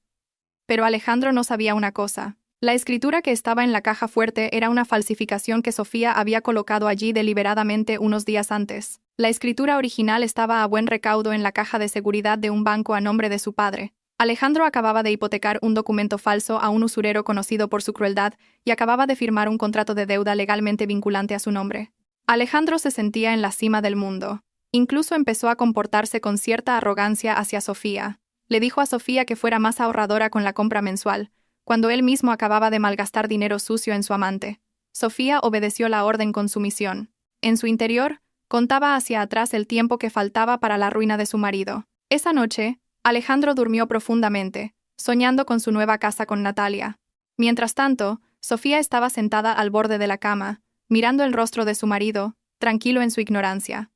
Pero Alejandro no sabía una cosa. La escritura que estaba en la caja fuerte era una falsificación que Sofía había colocado allí deliberadamente unos días antes. La escritura original estaba a buen recaudo en la caja de seguridad de un banco a nombre de su padre. Alejandro acababa de hipotecar un documento falso a un usurero conocido por su crueldad y acababa de firmar un contrato de deuda legalmente vinculante a su nombre. Alejandro se sentía en la cima del mundo. Incluso empezó a comportarse con cierta arrogancia hacia Sofía. Le dijo a Sofía que fuera más ahorradora con la compra mensual, cuando él mismo acababa de malgastar dinero sucio en su amante. Sofía obedeció la orden con sumisión. En su interior, contaba hacia atrás el tiempo que faltaba para la ruina de su marido. Esa noche, Alejandro durmió profundamente, soñando con su nueva casa con Natalia. Mientras tanto, Sofía estaba sentada al borde de la cama, mirando el rostro de su marido, tranquilo en su ignorancia.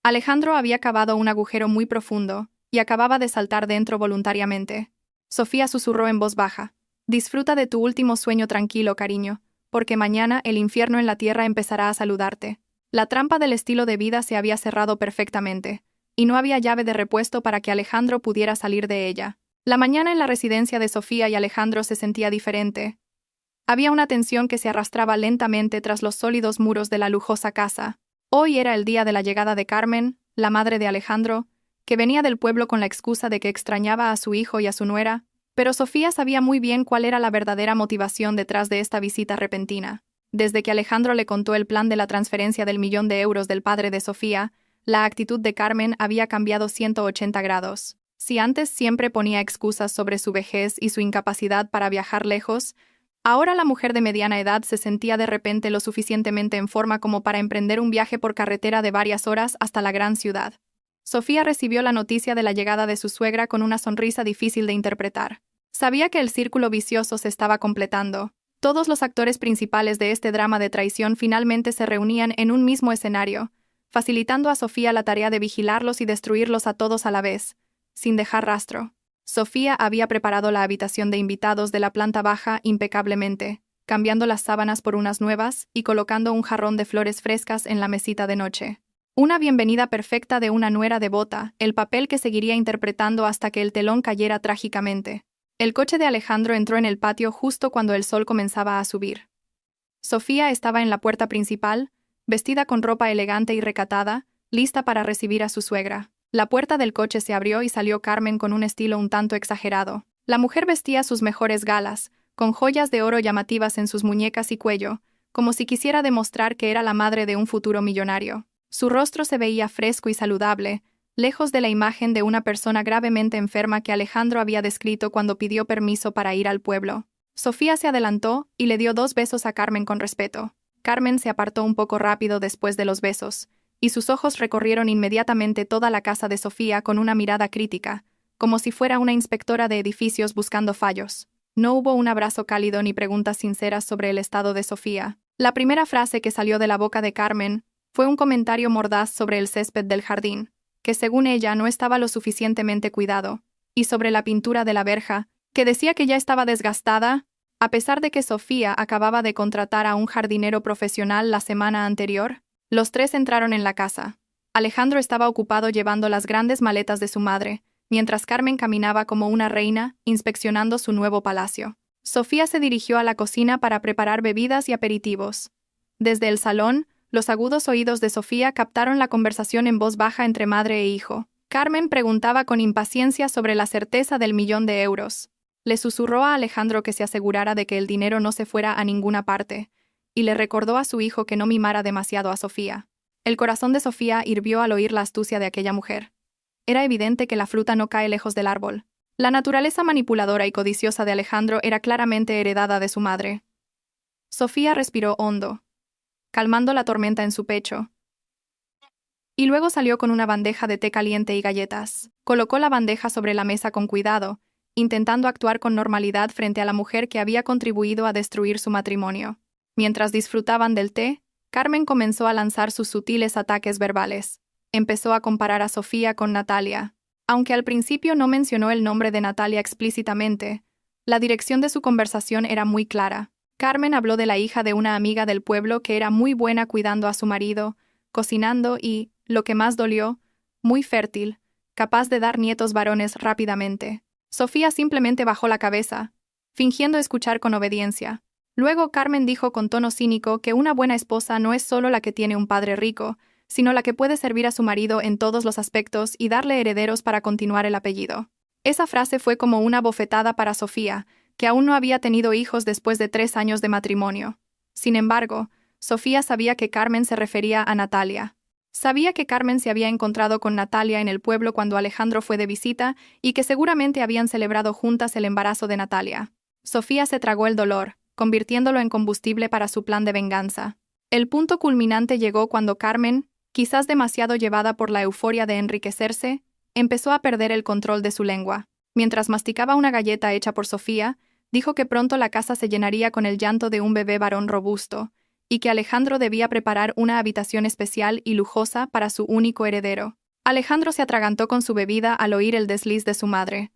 Alejandro había cavado un agujero muy profundo y acababa de saltar dentro voluntariamente. Sofía susurró en voz baja: «Disfruta de tu último sueño tranquilo, cariño, porque mañana el infierno en la tierra empezará a saludarte». La trampa del estilo de vida se había cerrado perfectamente, y no había llave de repuesto para que Alejandro pudiera salir de ella. La mañana en la residencia de Sofía y Alejandro se sentía diferente. Había una tensión que se arrastraba lentamente tras los sólidos muros de la lujosa casa. Hoy era el día de la llegada de Carmen, la madre de Alejandro, que venía del pueblo con la excusa de que extrañaba a su hijo y a su nuera, pero Sofía sabía muy bien cuál era la verdadera motivación detrás de esta visita repentina. Desde que Alejandro le contó el plan de la transferencia del $1.000.000 del padre de Sofía, la actitud de Carmen había cambiado 180 grados. Si antes siempre ponía excusas sobre su vejez y su incapacidad para viajar lejos, ahora la mujer de mediana edad se sentía de repente lo suficientemente en forma como para emprender un viaje por carretera de varias horas hasta la gran ciudad. Sofía recibió la noticia de la llegada de su suegra con una sonrisa difícil de interpretar. Sabía que el círculo vicioso se estaba completando. Todos los actores principales de este drama de traición finalmente se reunían en un mismo escenario, facilitando a Sofía la tarea de vigilarlos y destruirlos a todos a la vez, sin dejar rastro. Sofía había preparado la habitación de invitados de la planta baja impecablemente, cambiando las sábanas por unas nuevas y colocando un jarrón de flores frescas en la mesita de noche. Una bienvenida perfecta de una nuera devota, el papel que seguiría interpretando hasta que el telón cayera trágicamente. El coche de Alejandro entró en el patio justo cuando el sol comenzaba a subir. Sofía estaba en la puerta principal, vestida con ropa elegante y recatada, lista para recibir a su suegra. La puerta del coche se abrió y salió Carmen con un estilo un tanto exagerado. La mujer vestía sus mejores galas, con joyas de oro llamativas en sus muñecas y cuello, como si quisiera demostrar que era la madre de un futuro millonario. Su rostro se veía fresco y saludable, lejos de la imagen de una persona gravemente enferma que Alejandro había descrito cuando pidió permiso para ir al pueblo. Sofía se adelantó y le dio 2 besos a Carmen con respeto. Carmen se apartó un poco rápido después de los besos, y sus ojos recorrieron inmediatamente toda la casa de Sofía con una mirada crítica, como si fuera una inspectora de edificios buscando fallos. No hubo un abrazo cálido ni preguntas sinceras sobre el estado de Sofía. La primera frase que salió de la boca de Carmen fue un comentario mordaz sobre el césped del jardín, que según ella no estaba lo suficientemente cuidado, y sobre la pintura de la verja, que decía que ya estaba desgastada, a pesar de que Sofía acababa de contratar a un jardinero profesional la semana anterior. Los tres entraron en la casa. Alejandro estaba ocupado llevando las grandes maletas de su madre, mientras Carmen caminaba como una reina, inspeccionando su nuevo palacio. Sofía se dirigió a la cocina para preparar bebidas y aperitivos. Desde el salón, los agudos oídos de Sofía captaron la conversación en voz baja entre madre e hijo. Carmen preguntaba con impaciencia sobre la certeza del $1.000.000. Le susurró a Alejandro que se asegurara de que el dinero no se fuera a ninguna parte, y le recordó a su hijo que no mimara demasiado a Sofía. El corazón de Sofía hirvió al oír la astucia de aquella mujer. Era evidente que la fruta no cae lejos del árbol. La naturaleza manipuladora y codiciosa de Alejandro era claramente heredada de su madre. Sofía respiró hondo, calmando la tormenta en su pecho, y luego salió con una bandeja de té caliente y galletas. Colocó la bandeja sobre la mesa con cuidado, intentando actuar con normalidad frente a la mujer que había contribuido a destruir su matrimonio. Mientras disfrutaban del té, Carmen comenzó a lanzar sus sutiles ataques verbales. Empezó a comparar a Sofía con Natalia. Aunque al principio no mencionó el nombre de Natalia explícitamente, la dirección de su conversación era muy clara. Carmen habló de la hija de una amiga del pueblo que era muy buena cuidando a su marido, cocinando y, lo que más dolió, muy fértil, capaz de dar nietos varones rápidamente. Sofía simplemente bajó la cabeza, fingiendo escuchar con obediencia. Luego Carmen dijo con tono cínico que una buena esposa no es solo la que tiene un padre rico, sino la que puede servir a su marido en todos los aspectos y darle herederos para continuar el apellido. Esa frase fue como una bofetada para Sofía, que aún no había tenido hijos después de 3 años de matrimonio. Sin embargo, Sofía sabía que Carmen se refería a Natalia. Sabía que Carmen se había encontrado con Natalia en el pueblo cuando Alejandro fue de visita y que seguramente habían celebrado juntas el embarazo de Natalia. Sofía se tragó el dolor, convirtiéndolo en combustible para su plan de venganza. El punto culminante llegó cuando Carmen, quizás demasiado llevada por la euforia de enriquecerse, empezó a perder el control de su lengua. Mientras masticaba una galleta hecha por Sofía, dijo que pronto la casa se llenaría con el llanto de un bebé varón robusto, y que Alejandro debía preparar una habitación especial y lujosa para su único heredero. Alejandro se atragantó con su bebida al oír el desliz de su madre.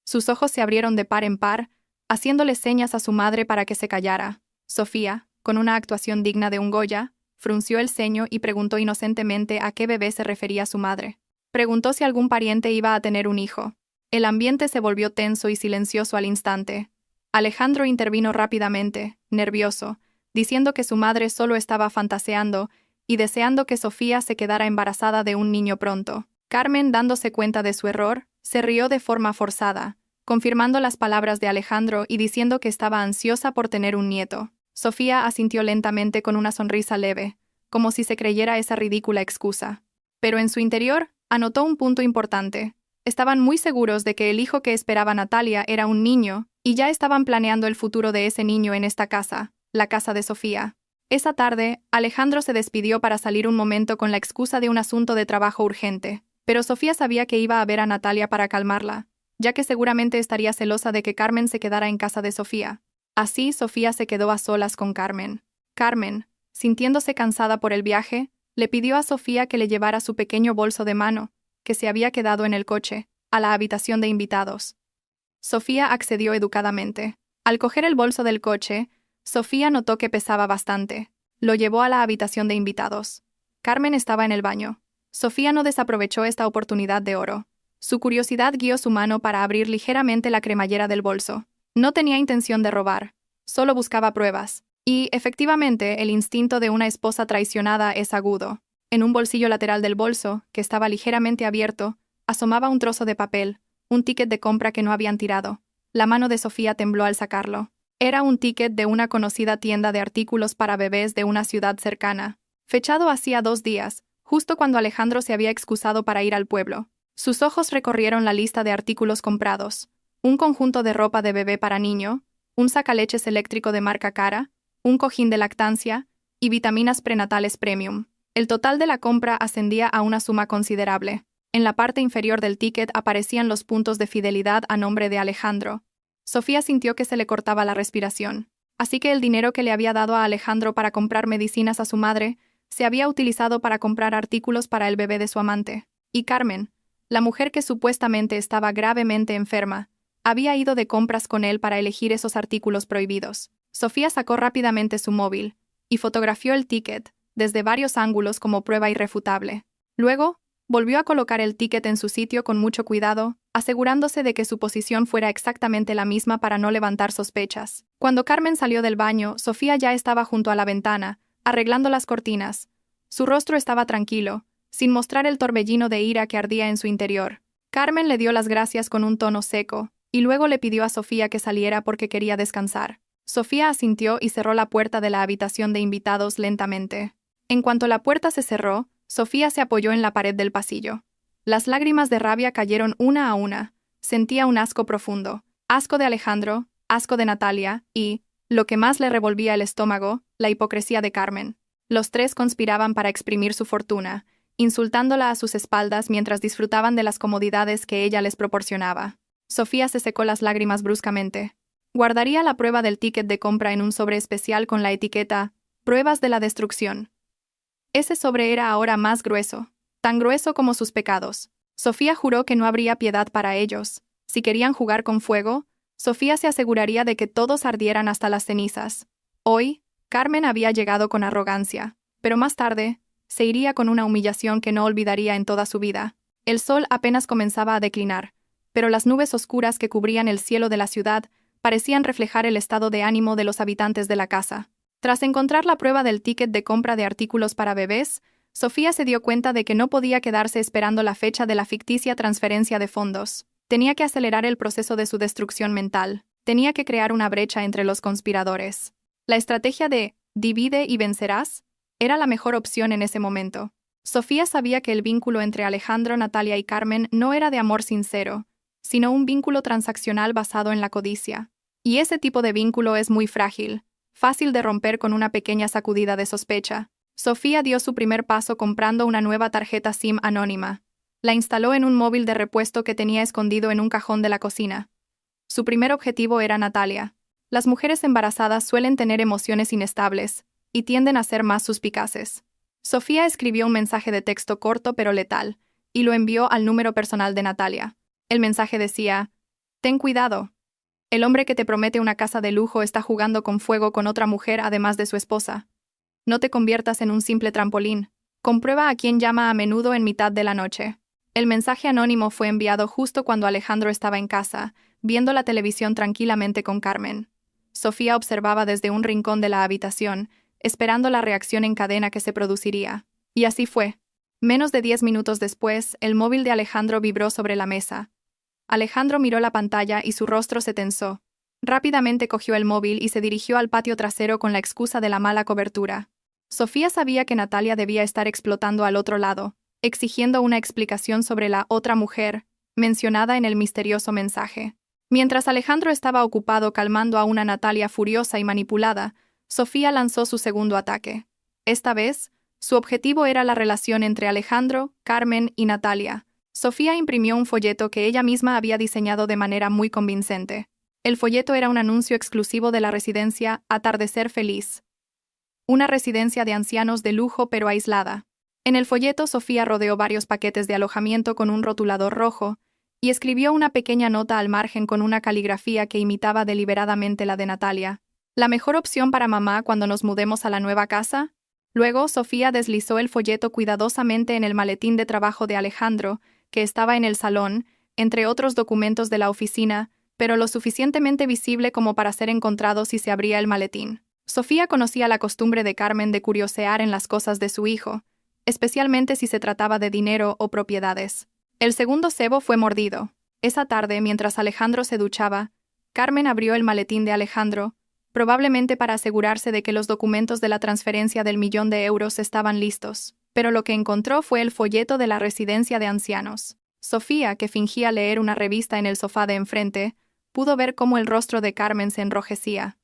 Sus ojos se abrieron de par en par, haciéndole señas a su madre para que se callara. Sofía, con una actuación digna de un Goya, frunció el ceño y preguntó inocentemente a qué bebé se refería su madre. Preguntó si algún pariente iba a tener un hijo. El ambiente se volvió tenso y silencioso al instante. Alejandro intervino rápidamente, nervioso, diciendo que su madre solo estaba fantaseando y deseando que Sofía se quedara embarazada de un niño pronto. Carmen, dándose cuenta de su error, se rió de forma forzada, confirmando las palabras de Alejandro y diciendo que estaba ansiosa por tener un nieto. Sofía asintió lentamente con una sonrisa leve, como si se creyera esa ridícula excusa. Pero en su interior, anotó un punto importante. Estaban muy seguros de que el hijo que esperaba Natalia era un niño, y ya estaban planeando el futuro de ese niño en esta casa, la casa de Sofía. Esa tarde, Alejandro se despidió para salir un momento con la excusa de un asunto de trabajo urgente, pero Sofía sabía que iba a ver a Natalia para calmarla, ya que seguramente estaría celosa de que Carmen se quedara en casa de Sofía. Así, Sofía se quedó a solas con Carmen. Carmen, sintiéndose cansada por el viaje, le pidió a Sofía que le llevara su pequeño bolso de mano, que se había quedado en el coche, a la habitación de invitados. Sofía accedió educadamente. Al coger el bolso del coche, Sofía notó que pesaba bastante. Lo llevó a la habitación de invitados. Carmen estaba en el baño. Sofía no desaprovechó esta oportunidad de oro. Su curiosidad guió su mano para abrir ligeramente la cremallera del bolso. No tenía intención de robar, solo buscaba pruebas. Y, efectivamente, el instinto de una esposa traicionada es agudo. En un bolsillo lateral del bolso, que estaba ligeramente abierto, asomaba un trozo de papel, un ticket de compra que no habían tirado. La mano de Sofía tembló al sacarlo. Era un ticket de una conocida tienda de artículos para bebés de una ciudad cercana, fechado hacía 2 días, justo cuando Alejandro se había excusado para ir al pueblo. Sus ojos recorrieron la lista de artículos comprados. Un conjunto de ropa de bebé para niño, un sacaleches eléctrico de marca cara, un cojín de lactancia y vitaminas prenatales premium. El total de la compra ascendía a una suma considerable. En la parte inferior del ticket aparecían los puntos de fidelidad a nombre de Alejandro. Sofía sintió que se le cortaba la respiración. Así que el dinero que le había dado a Alejandro para comprar medicinas a su madre se había utilizado para comprar artículos para el bebé de su amante. Y Carmen, la mujer que supuestamente estaba gravemente enferma, había ido de compras con él para elegir esos artículos prohibidos. Sofía sacó rápidamente su móvil y fotografió el ticket desde varios ángulos como prueba irrefutable. Luego, volvió a colocar el ticket en su sitio con mucho cuidado, asegurándose de que su posición fuera exactamente la misma para no levantar sospechas. Cuando Carmen salió del baño, Sofía ya estaba junto a la ventana, arreglando las cortinas. Su rostro estaba tranquilo, sin mostrar el torbellino de ira que ardía en su interior. Carmen le dio las gracias con un tono seco, y luego le pidió a Sofía que saliera porque quería descansar. Sofía asintió y cerró la puerta de la habitación de invitados lentamente. En cuanto la puerta se cerró, Sofía se apoyó en la pared del pasillo. Las lágrimas de rabia cayeron una a una. Sentía un asco profundo. Asco de Alejandro, asco de Natalia y, lo que más le revolvía el estómago, la hipocresía de Carmen. Los tres conspiraban para exprimir su fortuna, insultándola a sus espaldas mientras disfrutaban de las comodidades que ella les proporcionaba. Sofía se secó las lágrimas bruscamente. Guardaría la prueba del ticket de compra en un sobre especial con la etiqueta «Pruebas de la destrucción». Ese sobre era ahora más grueso, tan grueso como sus pecados. Sofía juró que no habría piedad para ellos. Si querían jugar con fuego, Sofía se aseguraría de que todos ardieran hasta las cenizas. Hoy, Carmen había llegado con arrogancia, pero más tarde, se iría con una humillación que no olvidaría en toda su vida. El sol apenas comenzaba a declinar, pero las nubes oscuras que cubrían el cielo de la ciudad parecían reflejar el estado de ánimo de los habitantes de la casa. Tras encontrar la prueba del ticket de compra de artículos para bebés, Sofía se dio cuenta de que no podía quedarse esperando la fecha de la ficticia transferencia de fondos. Tenía que acelerar el proceso de su destrucción mental. Tenía que crear una brecha entre los conspiradores. La estrategia de Divide y vencerás era la mejor opción en ese momento. Sofía sabía que el vínculo entre Alejandro, Natalia y Carmen no era de amor sincero, sino un vínculo transaccional basado en la codicia. Y ese tipo de vínculo es muy frágil, fácil de romper con una pequeña sacudida de sospecha. Sofía dio su primer paso comprando una nueva tarjeta SIM anónima. La instaló en un móvil de repuesto que tenía escondido en un cajón de la cocina. Su primer objetivo era Natalia. Las mujeres embarazadas suelen tener emociones inestables y tienden a ser más suspicaces. Sofía escribió un mensaje de texto corto pero letal y lo envió al número personal de Natalia. El mensaje decía: «Ten cuidado. El hombre que te promete una casa de lujo está jugando con fuego con otra mujer además de su esposa. No te conviertas en un simple trampolín. Comprueba a quién llama a menudo en mitad de la noche». El mensaje anónimo fue enviado justo cuando Alejandro estaba en casa, viendo la televisión tranquilamente con Carmen. Sofía observaba desde un rincón de la habitación, esperando la reacción en cadena que se produciría. Y así fue. Menos de 10 minutos después, el móvil de Alejandro vibró sobre la mesa. Alejandro miró la pantalla y su rostro se tensó. Rápidamente cogió el móvil y se dirigió al patio trasero con la excusa de la mala cobertura. Sofía sabía que Natalia debía estar explotando al otro lado, exigiendo una explicación sobre la otra mujer, mencionada en el misterioso mensaje. Mientras Alejandro estaba ocupado calmando a una Natalia furiosa y manipulada, Sofía lanzó su segundo ataque. Esta vez, su objetivo era la relación entre Alejandro, Carmen y Natalia. Sofía imprimió un folleto que ella misma había diseñado de manera muy convincente. El folleto era un anuncio exclusivo de la residencia Atardecer Feliz. Una residencia de ancianos de lujo pero aislada. En el folleto, Sofía rodeó varios paquetes de alojamiento con un rotulador rojo y escribió una pequeña nota al margen con una caligrafía que imitaba deliberadamente la de Natalia. ¿La mejor opción para mamá cuando nos mudemos a la nueva casa? Luego, Sofía deslizó el folleto cuidadosamente en el maletín de trabajo de Alejandro, que estaba en el salón, entre otros documentos de la oficina, pero lo suficientemente visible como para ser encontrado si se abría el maletín. Sofía conocía la costumbre de Carmen de curiosear en las cosas de su hijo, especialmente si se trataba de dinero o propiedades. El segundo cebo fue mordido. Esa tarde, mientras Alejandro se duchaba, Carmen abrió el maletín de Alejandro, probablemente para asegurarse de que los documentos de la transferencia del €1.000.000 estaban listos, pero lo que encontró fue el folleto de la residencia de ancianos. Sofía, que fingía leer una revista en el sofá de enfrente, pudo ver cómo el rostro de Carmen se enrojecía.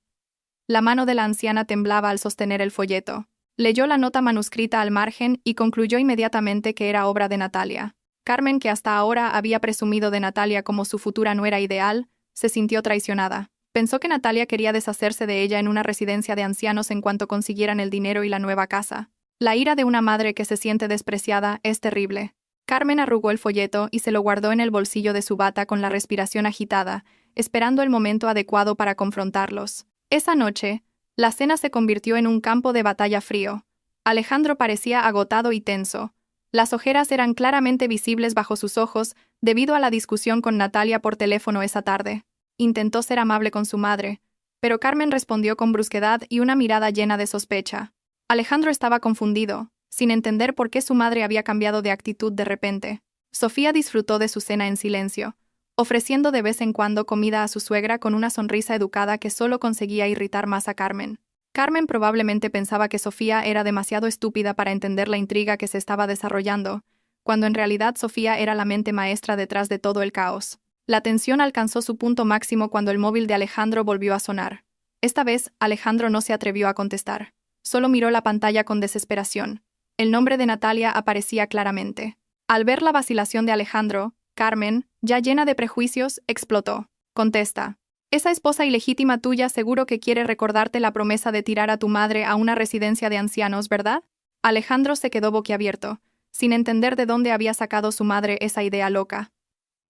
La mano de la anciana temblaba al sostener el folleto. Leyó la nota manuscrita al margen y concluyó inmediatamente que era obra de Natalia. Carmen, que hasta ahora había presumido de Natalia como su futura nuera ideal, se sintió traicionada. Pensó que Natalia quería deshacerse de ella en una residencia de ancianos en cuanto consiguieran el dinero y la nueva casa. La ira de una madre que se siente despreciada es terrible. Carmen arrugó el folleto y se lo guardó en el bolsillo de su bata con la respiración agitada, esperando el momento adecuado para confrontarlos. Esa noche, la cena se convirtió en un campo de batalla frío. Alejandro parecía agotado y tenso. Las ojeras eran claramente visibles bajo sus ojos debido a la discusión con Natalia por teléfono esa tarde. Intentó ser amable con su madre, pero Carmen respondió con brusquedad y una mirada llena de sospecha. Alejandro estaba confundido, sin entender por qué su madre había cambiado de actitud de repente. Sofía disfrutó de su cena en silencio, ofreciendo de vez en cuando comida a su suegra con una sonrisa educada que solo conseguía irritar más a Carmen. Carmen probablemente pensaba que Sofía era demasiado estúpida para entender la intriga que se estaba desarrollando, cuando en realidad Sofía era la mente maestra detrás de todo el caos. La tensión alcanzó su punto máximo cuando el móvil de Alejandro volvió a sonar. Esta vez, Alejandro no se atrevió a contestar. Solo miró la pantalla con desesperación. El nombre de Natalia aparecía claramente. Al ver la vacilación de Alejandro, Carmen, ya llena de prejuicios, explotó. «Contesta. Esa esposa ilegítima tuya seguro que quiere recordarte la promesa de tirar a tu madre a una residencia de ancianos, ¿verdad?» Alejandro se quedó boquiabierto, sin entender de dónde había sacado su madre esa idea loca.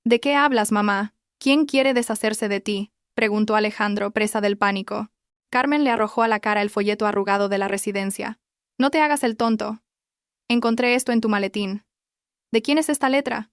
«¿De qué hablas, mamá? ¿Quién quiere deshacerse de ti?», preguntó Alejandro, presa del pánico. Carmen le arrojó a la cara el folleto arrugado de la residencia. «No te hagas el tonto. Encontré esto en tu maletín. ¿De quién es esta letra?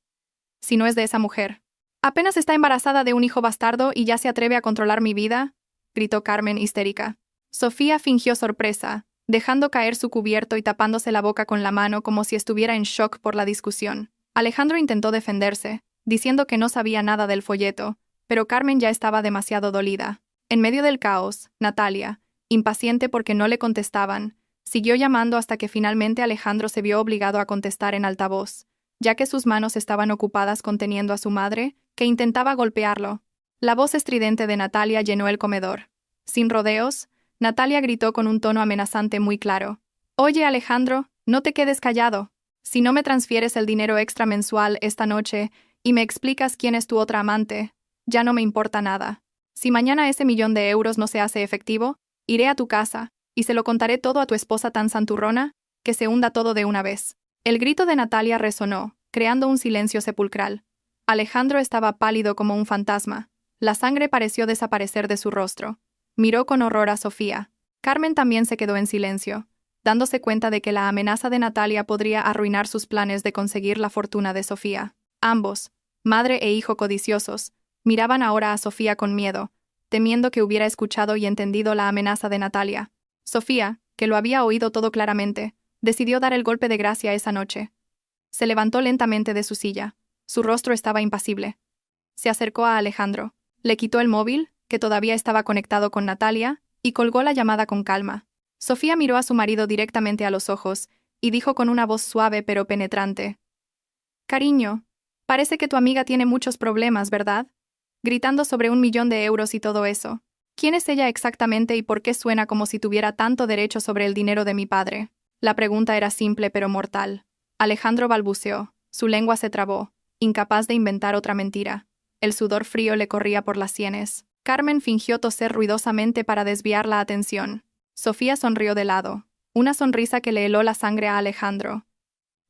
Si no es de esa mujer. Apenas está embarazada de un hijo bastardo y ya se atreve a controlar mi vida», gritó Carmen histérica. Sofía fingió sorpresa, dejando caer su cubierto y tapándose la boca con la mano como si estuviera en shock por la discusión. Alejandro intentó defenderse, diciendo que no sabía nada del folleto, pero Carmen ya estaba demasiado dolida. En medio del caos, Natalia, Impaciente porque no le contestaban, siguió llamando hasta que finalmente Alejandro se vio obligado a contestar en altavoz, ya que sus manos estaban ocupadas conteniendo a su madre, que intentaba golpearlo. La voz estridente de Natalia llenó el comedor. Sin rodeos, Natalia gritó con un tono amenazante muy claro. «Oye, Alejandro, no te quedes callado. Si no me transfieres el dinero extra mensual esta noche y me explicas quién es tu otra amante, ya no me importa nada. Si mañana ese $1.000.000 no se hace efectivo, iré a tu casa y se lo contaré todo a tu esposa tan santurrona que se hunda todo de una vez». El grito de Natalia resonó, creando un silencio sepulcral. Alejandro estaba pálido como un fantasma. La sangre pareció desaparecer de su rostro. Miró con horror a Sofía. Carmen también se quedó en silencio, dándose cuenta de que la amenaza de Natalia podría arruinar sus planes de conseguir la fortuna de Sofía. Ambos, madre e hijo codiciosos, miraban ahora a Sofía con miedo, temiendo que hubiera escuchado y entendido la amenaza de Natalia. Sofía, que lo había oído todo claramente, decidió dar el golpe de gracia esa noche. Se levantó lentamente de su silla. Su rostro estaba impasible. Se acercó a Alejandro. Le quitó el móvil, que todavía estaba conectado con Natalia, y colgó la llamada con calma. Sofía miró a su marido directamente a los ojos y dijo con una voz suave pero penetrante: «Cariño, parece que tu amiga tiene muchos problemas, ¿verdad? Gritando sobre $1.000.000 y todo eso. ¿Quién es ella exactamente y por qué suena como si tuviera tanto derecho sobre el dinero de mi padre?» La pregunta era simple pero mortal. Alejandro balbuceó. Su lengua se trabó, incapaz de inventar otra mentira. El sudor frío le corría por las sienes. Carmen fingió toser ruidosamente para desviar la atención. Sofía sonrió de lado, una sonrisa que le heló la sangre a Alejandro.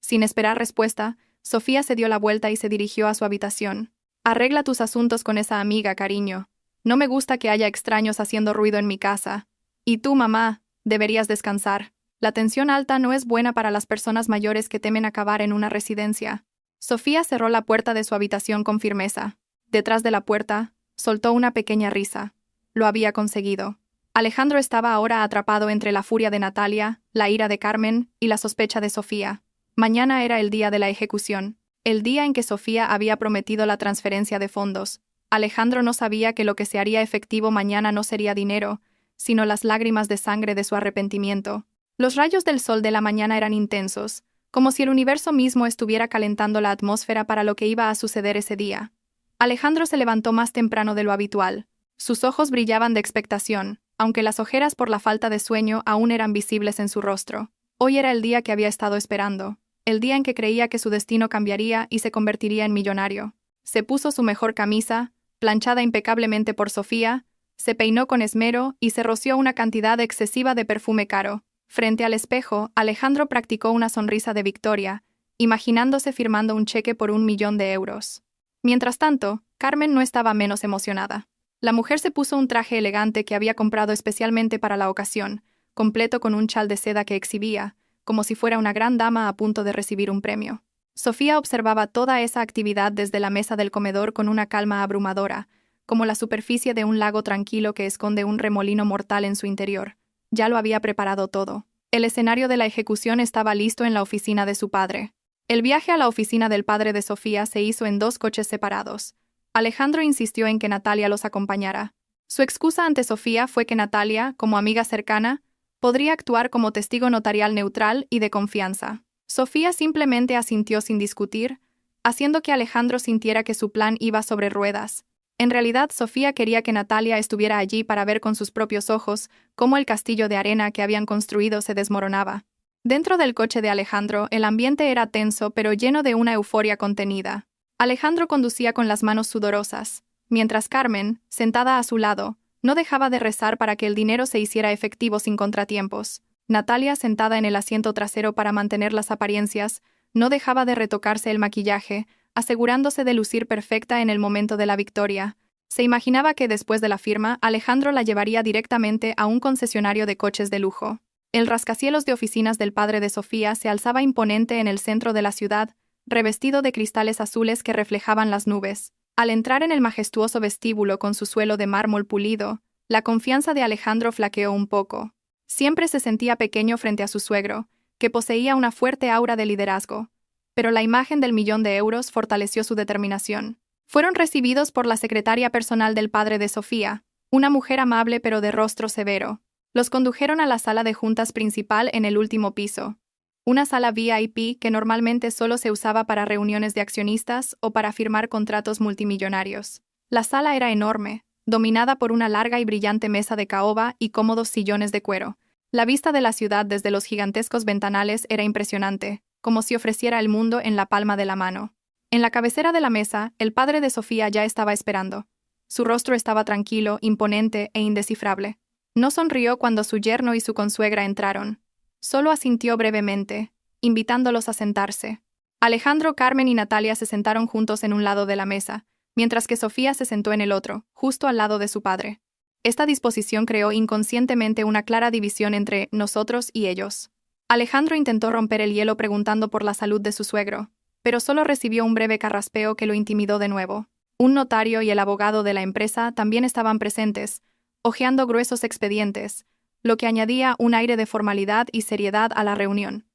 Sin esperar respuesta, Sofía se dio la vuelta y se dirigió a su habitación. «Arregla tus asuntos con esa amiga, cariño. No me gusta que haya extraños haciendo ruido en mi casa. Y tú, mamá, deberías descansar. La tensión alta no es buena para las personas mayores que temen acabar en una residencia». Sofía cerró la puerta de su habitación con firmeza. Detrás de la puerta, soltó una pequeña risa. Lo había conseguido. Alejandro estaba ahora atrapado entre la furia de Natalia, la ira de Carmen y la sospecha de Sofía. Mañana era el día de la ejecución, el día en que Sofía había prometido la transferencia de fondos. Alejandro no sabía que lo que se haría efectivo mañana no sería dinero, sino las lágrimas de sangre de su arrepentimiento. Los rayos del sol de la mañana eran intensos, como si el universo mismo estuviera calentando la atmósfera para lo que iba a suceder ese día. Alejandro se levantó más temprano de lo habitual. Sus ojos brillaban de expectación, aunque las ojeras por la falta de sueño aún eran visibles en su rostro. Hoy era el día que había estado esperando, el día en que creía que su destino cambiaría y se convertiría en millonario. Se puso su mejor camisa, planchada impecablemente por Sofía, se peinó con esmero y se roció una cantidad excesiva de perfume caro. Frente al espejo, Alejandro practicó una sonrisa de victoria, imaginándose firmando un cheque por $1.000.000. Mientras tanto, Carmen no estaba menos emocionada. La mujer se puso un traje elegante que había comprado especialmente para la ocasión, completo con un chal de seda que exhibía, como si fuera una gran dama a punto de recibir un premio. Sofía observaba toda esa actividad desde la mesa del comedor con una calma abrumadora, como la superficie de un lago tranquilo que esconde un remolino mortal en su interior. Ya lo había preparado todo. El escenario de la ejecución estaba listo en la oficina de su padre. El viaje a la oficina del padre de Sofía se hizo en 2 coches separados. Alejandro insistió en que Natalia los acompañara. Su excusa ante Sofía fue que Natalia, como amiga cercana, podría actuar como testigo notarial neutral y de confianza. Sofía simplemente asintió sin discutir, haciendo que Alejandro sintiera que su plan iba sobre ruedas. En realidad, Sofía quería que Natalia estuviera allí para ver con sus propios ojos cómo el castillo de arena que habían construido se desmoronaba. Dentro del coche de Alejandro, el ambiente era tenso pero lleno de una euforia contenida. Alejandro conducía con las manos sudorosas, mientras Carmen, sentada a su lado, no dejaba de rezar para que el dinero se hiciera efectivo sin contratiempos. Natalia, sentada en el asiento trasero para mantener las apariencias, no dejaba de retocarse el maquillaje, asegurándose de lucir perfecta en el momento de la victoria. Se imaginaba que después de la firma, Alejandro la llevaría directamente a un concesionario de coches de lujo. El rascacielos de oficinas del padre de Sofía se alzaba imponente en el centro de la ciudad, revestido de cristales azules que reflejaban las nubes. Al entrar en el majestuoso vestíbulo con su suelo de mármol pulido, la confianza de Alejandro flaqueó un poco. Siempre se sentía pequeño frente a su suegro, que poseía una fuerte aura de liderazgo, pero la imagen del $1.000.000 fortaleció su determinación. Fueron recibidos por la secretaria personal del padre de Sofía, una mujer amable pero de rostro severo. Los condujeron a la sala de juntas principal en el último piso. Una sala VIP que normalmente solo se usaba para reuniones de accionistas o para firmar contratos multimillonarios. La sala era enorme, dominada por una larga y brillante mesa de caoba y cómodos sillones de cuero. La vista de la ciudad desde los gigantescos ventanales era impresionante, como si ofreciera el mundo en la palma de la mano. En la cabecera de la mesa, el padre de Sofía ya estaba esperando. Su rostro estaba tranquilo, imponente e indescifrable. No sonrió cuando su yerno y su consuegra entraron. Solo asintió brevemente, invitándolos a sentarse. Alejandro, Carmen y Natalia se sentaron juntos en un lado de la mesa, mientras que Sofía se sentó en el otro, justo al lado de su padre. Esta disposición creó inconscientemente una clara división entre nosotros y ellos. Alejandro intentó romper el hielo preguntando por la salud de su suegro, pero solo recibió un breve carraspeo que lo intimidó de nuevo. Un notario y el abogado de la empresa también estaban presentes, hojeando gruesos expedientes, lo que añadía un aire de formalidad y seriedad a la reunión.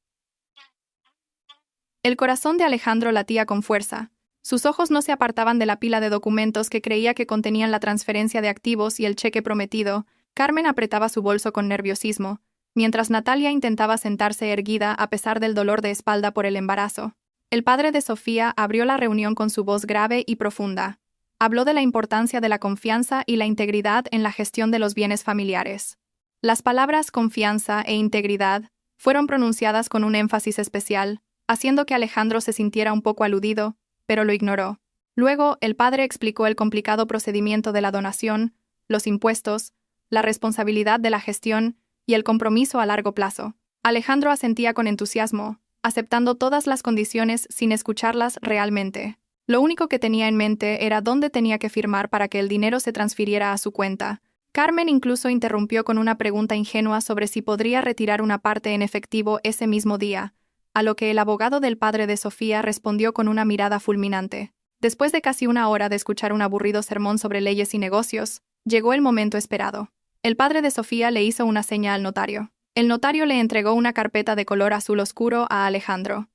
El corazón de Alejandro latía con fuerza. Sus ojos no se apartaban de la pila de documentos que creía que contenían la transferencia de activos y el cheque prometido. Carmen apretaba su bolso con nerviosismo, mientras Natalia intentaba sentarse erguida a pesar del dolor de espalda por el embarazo. El padre de Sofía abrió la reunión con su voz grave y profunda. Habló de la importancia de la confianza y la integridad en la gestión de los bienes familiares. Las palabras confianza e integridad fueron pronunciadas con un énfasis especial, haciendo que Alejandro se sintiera un poco aludido, pero lo ignoró. Luego, el padre explicó el complicado procedimiento de la donación, los impuestos, la responsabilidad de la gestión y el compromiso a largo plazo. Alejandro asentía con entusiasmo, aceptando todas las condiciones sin escucharlas realmente. Lo único que tenía en mente era dónde tenía que firmar para que el dinero se transfiriera a su cuenta. Carmen incluso interrumpió con una pregunta ingenua sobre si podría retirar una parte en efectivo ese mismo día, a lo que el abogado del padre de Sofía respondió con una mirada fulminante. Después de casi una hora de escuchar un aburrido sermón sobre leyes y negocios, llegó el momento esperado. El padre de Sofía le hizo una seña al notario. El notario le entregó una carpeta de color azul oscuro a Alejandro.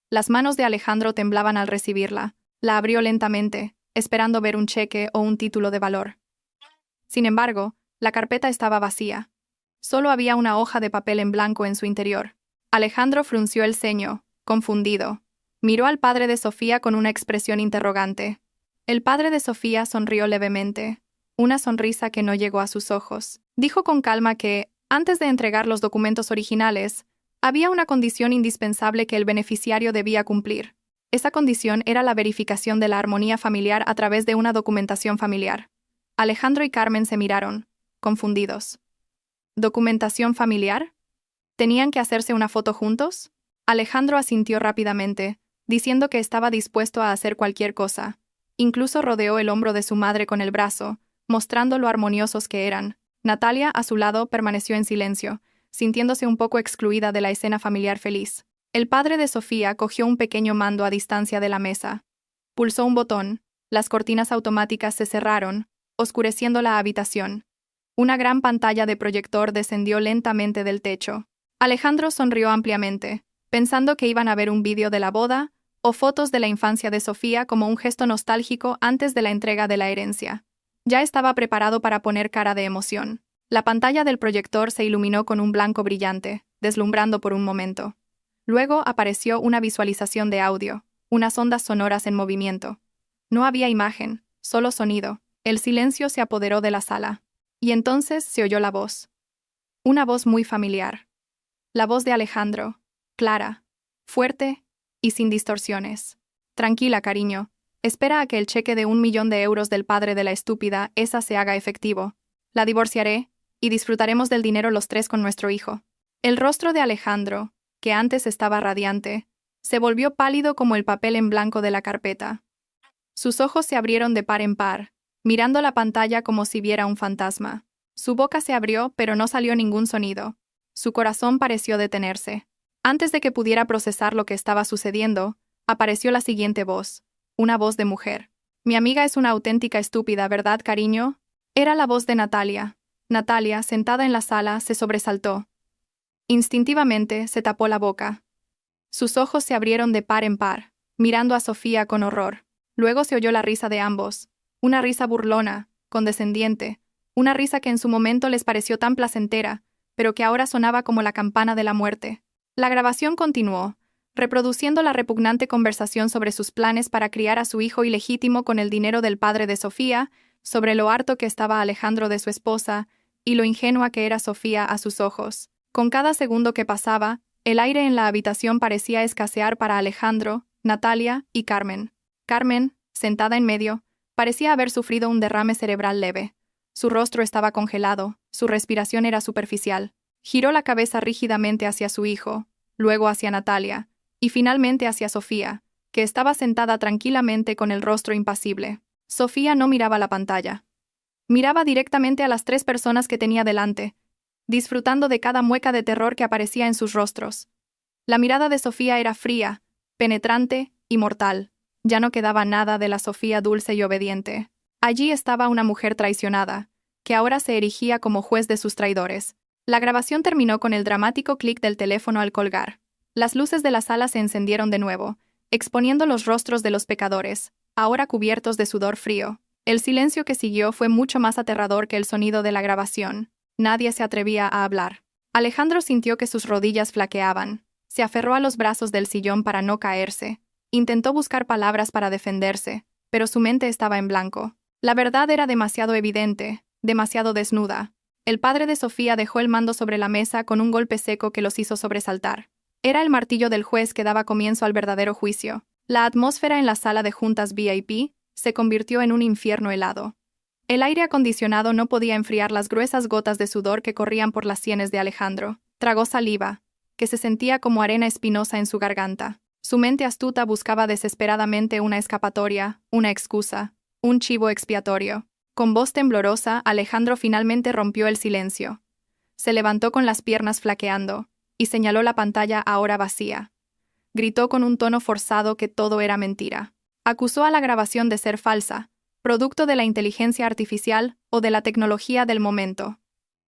Las manos de Alejandro temblaban al recibirla. La abrió lentamente, esperando ver un cheque o un título de valor. Sin embargo, la carpeta estaba vacía. Solo había una hoja de papel en blanco en su interior. Alejandro frunció el ceño, confundido. Miró al padre de Sofía con una expresión interrogante. El padre de Sofía sonrió levemente, una sonrisa que no llegó a sus ojos. Dijo con calma que, antes de entregar los documentos originales, había una condición indispensable que el beneficiario debía cumplir. Esa condición era la verificación de la armonía familiar a través de una documentación familiar. Alejandro y Carmen se miraron, confundidos. ¿Documentación familiar? ¿Tenían que hacerse una foto juntos? Alejandro asintió rápidamente, diciendo que estaba dispuesto a hacer cualquier cosa. Incluso rodeó el hombro de su madre con el brazo, mostrando lo armoniosos que eran. Natalia, a su lado, permaneció en silencio, sintiéndose un poco excluida de la escena familiar feliz. El padre de Sofía cogió un pequeño mando a distancia de la mesa. Pulsó un botón, las cortinas automáticas se cerraron, oscureciendo la habitación. Una gran pantalla de proyector descendió lentamente del techo. Alejandro sonrió ampliamente, pensando que iban a ver un vídeo de la boda o fotos de la infancia de Sofía como un gesto nostálgico antes de la entrega de la herencia. Ya estaba preparado para poner cara de emoción. La pantalla del proyector se iluminó con un blanco brillante, deslumbrando por un momento. Luego apareció una visualización de audio, unas ondas sonoras en movimiento. No había imagen, solo sonido. El silencio se apoderó de la sala. Y entonces se oyó la voz. Una voz muy familiar. La voz de Alejandro, clara, fuerte y sin distorsiones. Tranquila, cariño. Espera a que el cheque de 1.000.000 de euros del padre de la estúpida esa se haga efectivo. La divorciaré, y disfrutaremos del dinero los tres con nuestro hijo. El rostro de Alejandro, que antes estaba radiante, se volvió pálido como el papel en blanco de la carpeta. Sus ojos se abrieron de par en par, mirando la pantalla como si viera un fantasma. Su boca se abrió, pero no salió ningún sonido. Su corazón pareció detenerse. Antes de que pudiera procesar lo que estaba sucediendo, apareció la siguiente voz, una voz de mujer. Mi amiga es una auténtica estúpida, ¿verdad, cariño? Era la voz de Natalia. Natalia, sentada en la sala, se sobresaltó. Instintivamente se tapó la boca. Sus ojos se abrieron de par en par, mirando a Sofía con horror. Luego se oyó la risa de ambos, una risa burlona, condescendiente, una risa que en su momento les pareció tan placentera, pero que ahora sonaba como la campana de la muerte. La grabación continuó, reproduciendo la repugnante conversación sobre sus planes para criar a su hijo ilegítimo con el dinero del padre de Sofía, sobre lo harto que estaba Alejandro de su esposa, y lo ingenua que era Sofía a sus ojos. Con cada segundo que pasaba, el aire en la habitación parecía escasear para Alejandro, Natalia y Carmen. Carmen, sentada en medio, parecía haber sufrido un derrame cerebral leve. Su rostro estaba congelado, su respiración era superficial. Giró la cabeza rígidamente hacia su hijo, luego hacia Natalia, y finalmente hacia Sofía, que estaba sentada tranquilamente con el rostro impasible. Sofía no miraba la pantalla. Miraba directamente a las tres personas que tenía delante, disfrutando de cada mueca de terror que aparecía en sus rostros. La mirada de Sofía era fría, penetrante y mortal. Ya no quedaba nada de la Sofía dulce y obediente. Allí estaba una mujer traicionada, que ahora se erigía como juez de sus traidores. La grabación terminó con el dramático clic del teléfono al colgar. Las luces de la sala se encendieron de nuevo, exponiendo los rostros de los pecadores, ahora cubiertos de sudor frío. El silencio que siguió fue mucho más aterrador que el sonido de la grabación. Nadie se atrevía a hablar. Alejandro sintió que sus rodillas flaqueaban. Se aferró a los brazos del sillón para no caerse. Intentó buscar palabras para defenderse, pero su mente estaba en blanco. La verdad era demasiado evidente, demasiado desnuda. El padre de Sofía dejó el mando sobre la mesa con un golpe seco que los hizo sobresaltar. Era el martillo del juez que daba comienzo al verdadero juicio. La atmósfera en la sala de juntas VIP se convirtió en un infierno helado. El aire acondicionado no podía enfriar las gruesas gotas de sudor que corrían por las sienes de Alejandro. Tragó saliva, que se sentía como arena espinosa en su garganta. Su mente astuta buscaba desesperadamente una escapatoria, una excusa, un chivo expiatorio. Con voz temblorosa, Alejandro finalmente rompió el silencio. Se levantó con las piernas flaqueando, y señaló la pantalla ahora vacía. Gritó con un tono forzado que todo era mentira. Acusó a la grabación de ser falsa, producto de la inteligencia artificial o de la tecnología del momento.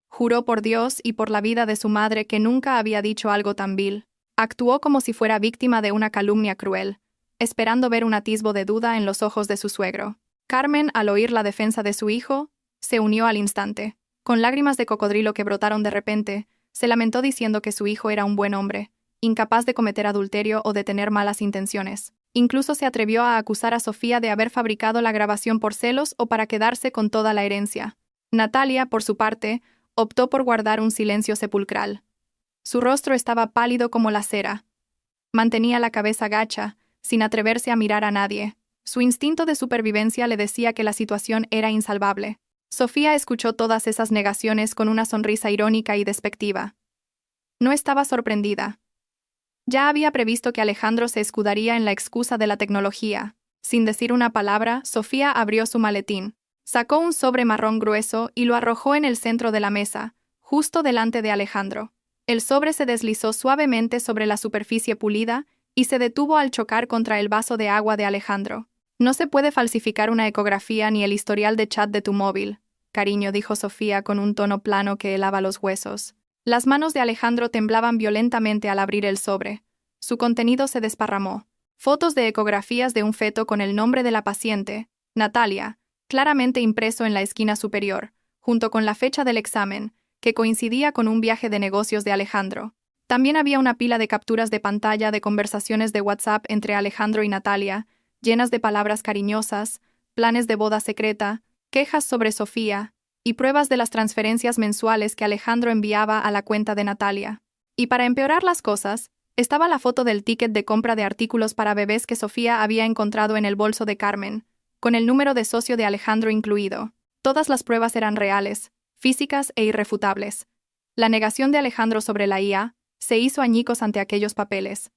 Juró por Dios y por la vida de su madre que nunca había dicho algo tan vil. Actuó como si fuera víctima de una calumnia cruel, esperando ver un atisbo de duda en los ojos de su suegro. Carmen, al oír la defensa de su hijo, se unió al instante. Con lágrimas de cocodrilo que brotaron de repente, se lamentó diciendo que su hijo era un buen hombre, incapaz de cometer adulterio o de tener malas intenciones. Incluso se atrevió a acusar a Sofía de haber fabricado la grabación por celos o para quedarse con toda la herencia. Natalia, por su parte, optó por guardar un silencio sepulcral. Su rostro estaba pálido como la cera. Mantenía la cabeza gacha, sin atreverse a mirar a nadie. Su instinto de supervivencia le decía que la situación era insalvable. Sofía escuchó todas esas negaciones con una sonrisa irónica y despectiva. No estaba sorprendida. Ya había previsto que Alejandro se escudaría en la excusa de la tecnología. Sin decir una palabra, Sofía abrió su maletín. Sacó un sobre marrón grueso y lo arrojó en el centro de la mesa, justo delante de Alejandro. El sobre se deslizó suavemente sobre la superficie pulida y se detuvo al chocar contra el vaso de agua de Alejandro. No se puede falsificar una ecografía ni el historial de chat de tu móvil, cariño, dijo Sofía con un tono plano que helaba los huesos. Las manos de Alejandro temblaban violentamente al abrir el sobre. Su contenido se desparramó. Fotos de ecografías de un feto con el nombre de la paciente, Natalia, claramente impreso en la esquina superior, junto con la fecha del examen, que coincidía con un viaje de negocios de Alejandro. También había una pila de capturas de pantalla de conversaciones de WhatsApp entre Alejandro y Natalia, llenas de palabras cariñosas, planes de boda secreta, quejas sobre Sofía, y pruebas de las transferencias mensuales que Alejandro enviaba a la cuenta de Natalia. Y para empeorar las cosas, estaba la foto del ticket de compra de artículos para bebés que Sofía había encontrado en el bolso de Carmen, con el número de socio de Alejandro incluido. Todas las pruebas eran reales, físicas e irrefutables. La negación de Alejandro sobre la IA se hizo añicos ante aquellos papeles.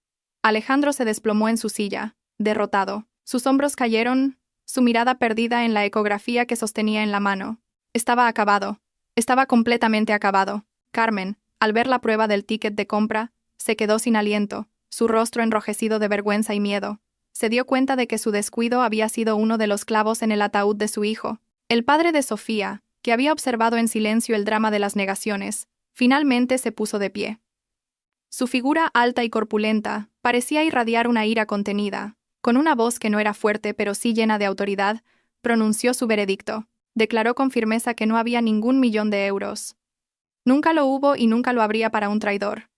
Alejandro se desplomó en su silla, derrotado. Sus hombros cayeron, su mirada perdida en la ecografía que sostenía en la mano. Estaba acabado. Estaba completamente acabado. Carmen, al ver la prueba del ticket de compra, se quedó sin aliento, su rostro enrojecido de vergüenza y miedo. Se dio cuenta de que su descuido había sido uno de los clavos en el ataúd de su hijo. El padre de Sofía, que había observado en silencio el drama de las negaciones, finalmente se puso de pie. Su figura alta y corpulenta parecía irradiar una ira contenida. Con una voz que no era fuerte pero sí llena de autoridad, pronunció su veredicto. Declaró con firmeza que no había ningún millón de euros. Nunca lo hubo y nunca lo habría para un traidor.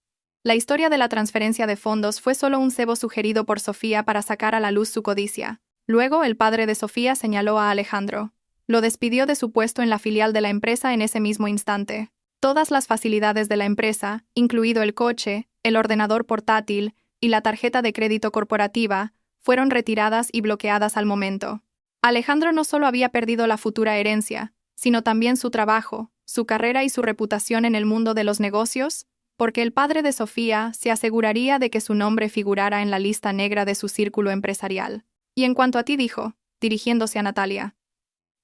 La historia de la transferencia de fondos fue solo un cebo sugerido por Sofía para sacar a la luz su codicia. Luego, el padre de Sofía señaló a Alejandro. Lo despidió de su puesto en la filial de la empresa en ese mismo instante. Todas las facilidades de la empresa, incluido el coche, el ordenador portátil y la tarjeta de crédito corporativa, fueron retiradas y bloqueadas al momento. Alejandro no solo había perdido la futura herencia, sino también su trabajo, su carrera y su reputación en el mundo de los negocios, porque el padre de Sofía se aseguraría de que su nombre figurara en la lista negra de su círculo empresarial. Y en cuanto a ti, dijo, dirigiéndose a Natalia,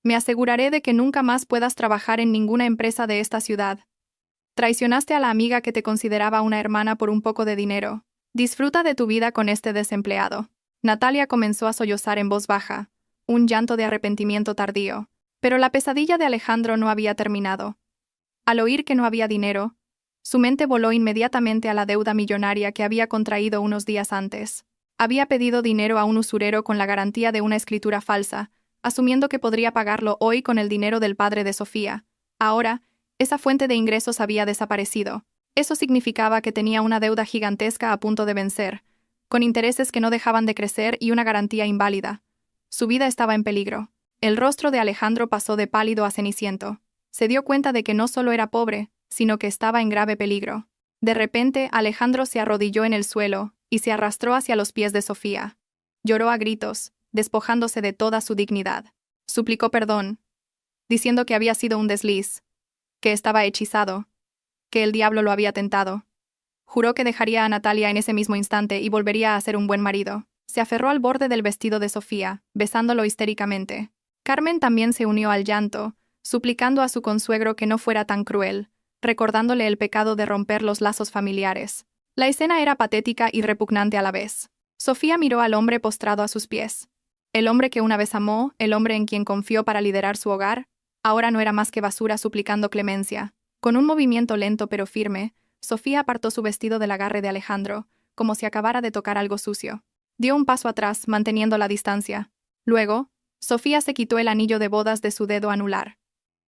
me aseguraré de que nunca más puedas trabajar en ninguna empresa de esta ciudad. Traicionaste a la amiga que te consideraba una hermana por un poco de dinero. Disfruta de tu vida con este desempleado. Natalia comenzó a sollozar en voz baja, un llanto de arrepentimiento tardío. Pero la pesadilla de Alejandro no había terminado. Al oír que no había dinero, su mente voló inmediatamente a la deuda millonaria que había contraído unos días antes. Había pedido dinero a un usurero con la garantía de una escritura falsa, asumiendo que podría pagarlo hoy con el dinero del padre de Sofía. Ahora, esa fuente de ingresos había desaparecido. Eso significaba que tenía una deuda gigantesca a punto de vencer, con intereses que no dejaban de crecer y una garantía inválida. Su vida estaba en peligro. El rostro de Alejandro pasó de pálido a ceniciento. Se dio cuenta de que no solo era pobre, sino que estaba en grave peligro. De repente, Alejandro se arrodilló en el suelo y se arrastró hacia los pies de Sofía. Lloró a gritos, despojándose de toda su dignidad. Suplicó perdón, diciendo que había sido un desliz, que estaba hechizado, que el diablo lo había tentado. Juró que dejaría a Natalia en ese mismo instante y volvería a ser un buen marido. Se aferró al borde del vestido de Sofía, besándolo histéricamente. Carmen también se unió al llanto, suplicando a su consuegro que no fuera tan cruel, recordándole el pecado de romper los lazos familiares. La escena era patética y repugnante a la vez. Sofía miró al hombre postrado a sus pies. El hombre que una vez amó, el hombre en quien confió para liderar su hogar, ahora no era más que basura suplicando clemencia. Con un movimiento lento pero firme, Sofía apartó su vestido del agarre de Alejandro, como si acabara de tocar algo sucio. Dio un paso atrás, manteniendo la distancia. Luego, Sofía se quitó el anillo de bodas de su dedo anular.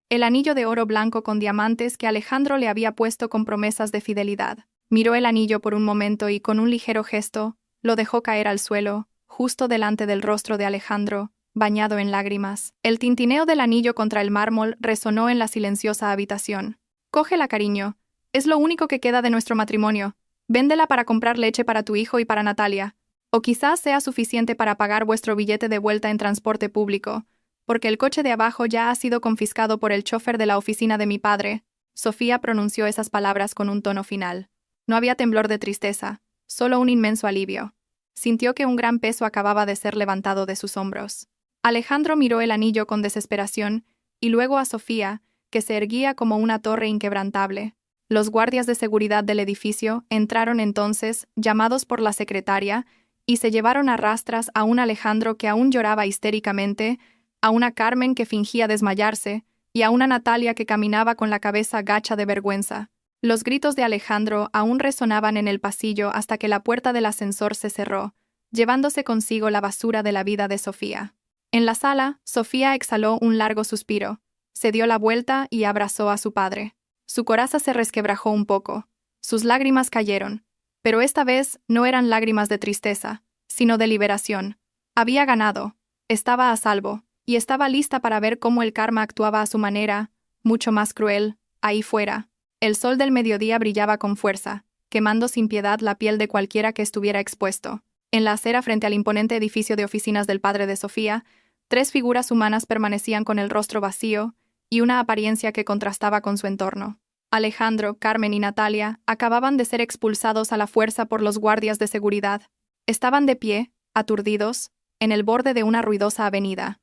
El anillo de oro blanco con diamantes que Alejandro le había puesto con promesas de fidelidad. Miró el anillo por un momento y, con un ligero gesto, lo dejó caer al suelo, justo delante del rostro de Alejandro, bañado en lágrimas. El tintineo del anillo contra el mármol resonó en la silenciosa habitación. «Cógela, cariño. Es lo único que queda de nuestro matrimonio. Véndela para comprar leche para tu hijo y para Natalia. O quizás sea suficiente para pagar vuestro billete de vuelta en transporte público, porque el coche de abajo ya ha sido confiscado por el chofer de la oficina de mi padre». Sofía pronunció esas palabras con un tono final. No había temblor de tristeza, solo un inmenso alivio. Sintió que un gran peso acababa de ser levantado de sus hombros. Alejandro miró el anillo con desesperación y luego a Sofía, que se erguía como una torre inquebrantable. Los guardias de seguridad del edificio entraron entonces, llamados por la secretaria, y se llevaron a rastras a un Alejandro que aún lloraba histéricamente, a una Carmen que fingía desmayarse, y a una Natalia que caminaba con la cabeza gacha de vergüenza. Los gritos de Alejandro aún resonaban en el pasillo hasta que la puerta del ascensor se cerró, llevándose consigo la basura de la vida de Sofía. En la sala, Sofía exhaló un largo suspiro, se dio la vuelta y abrazó a su padre. Su coraza se resquebrajó un poco, sus lágrimas cayeron, pero esta vez no eran lágrimas de tristeza, sino de liberación. Había ganado, estaba a salvo, y estaba lista para ver cómo el karma actuaba a su manera, mucho más cruel, ahí fuera. El sol del mediodía brillaba con fuerza, quemando sin piedad la piel de cualquiera que estuviera expuesto. En la acera frente al imponente edificio de oficinas del padre de Sofía, 3 figuras humanas permanecían con el rostro vacío y una apariencia que contrastaba con su entorno. Alejandro, Carmen y Natalia acababan de ser expulsados a la fuerza por los guardias de seguridad. Estaban de pie, aturdidos, en el borde de una ruidosa avenida.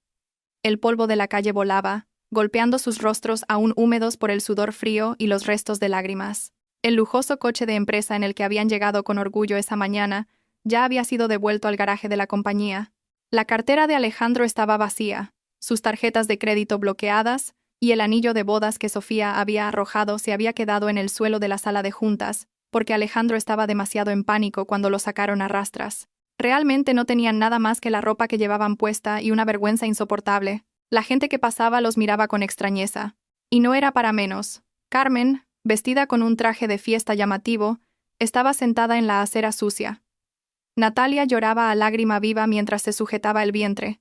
El polvo de la calle volaba, golpeando sus rostros aún húmedos por el sudor frío y los restos de lágrimas. El lujoso coche de empresa en el que habían llegado con orgullo esa mañana ya había sido devuelto al garaje de la compañía. La cartera de Alejandro estaba vacía, sus tarjetas de crédito bloqueadas, y el anillo de bodas que Sofía había arrojado se había quedado en el suelo de la sala de juntas, porque Alejandro estaba demasiado en pánico cuando lo sacaron a rastras. Realmente no tenían nada más que la ropa que llevaban puesta y una vergüenza insoportable. La gente que pasaba los miraba con extrañeza. Y no era para menos. Carmen, vestida con un traje de fiesta llamativo, estaba sentada en la acera sucia. Natalia lloraba a lágrima viva mientras se sujetaba el vientre.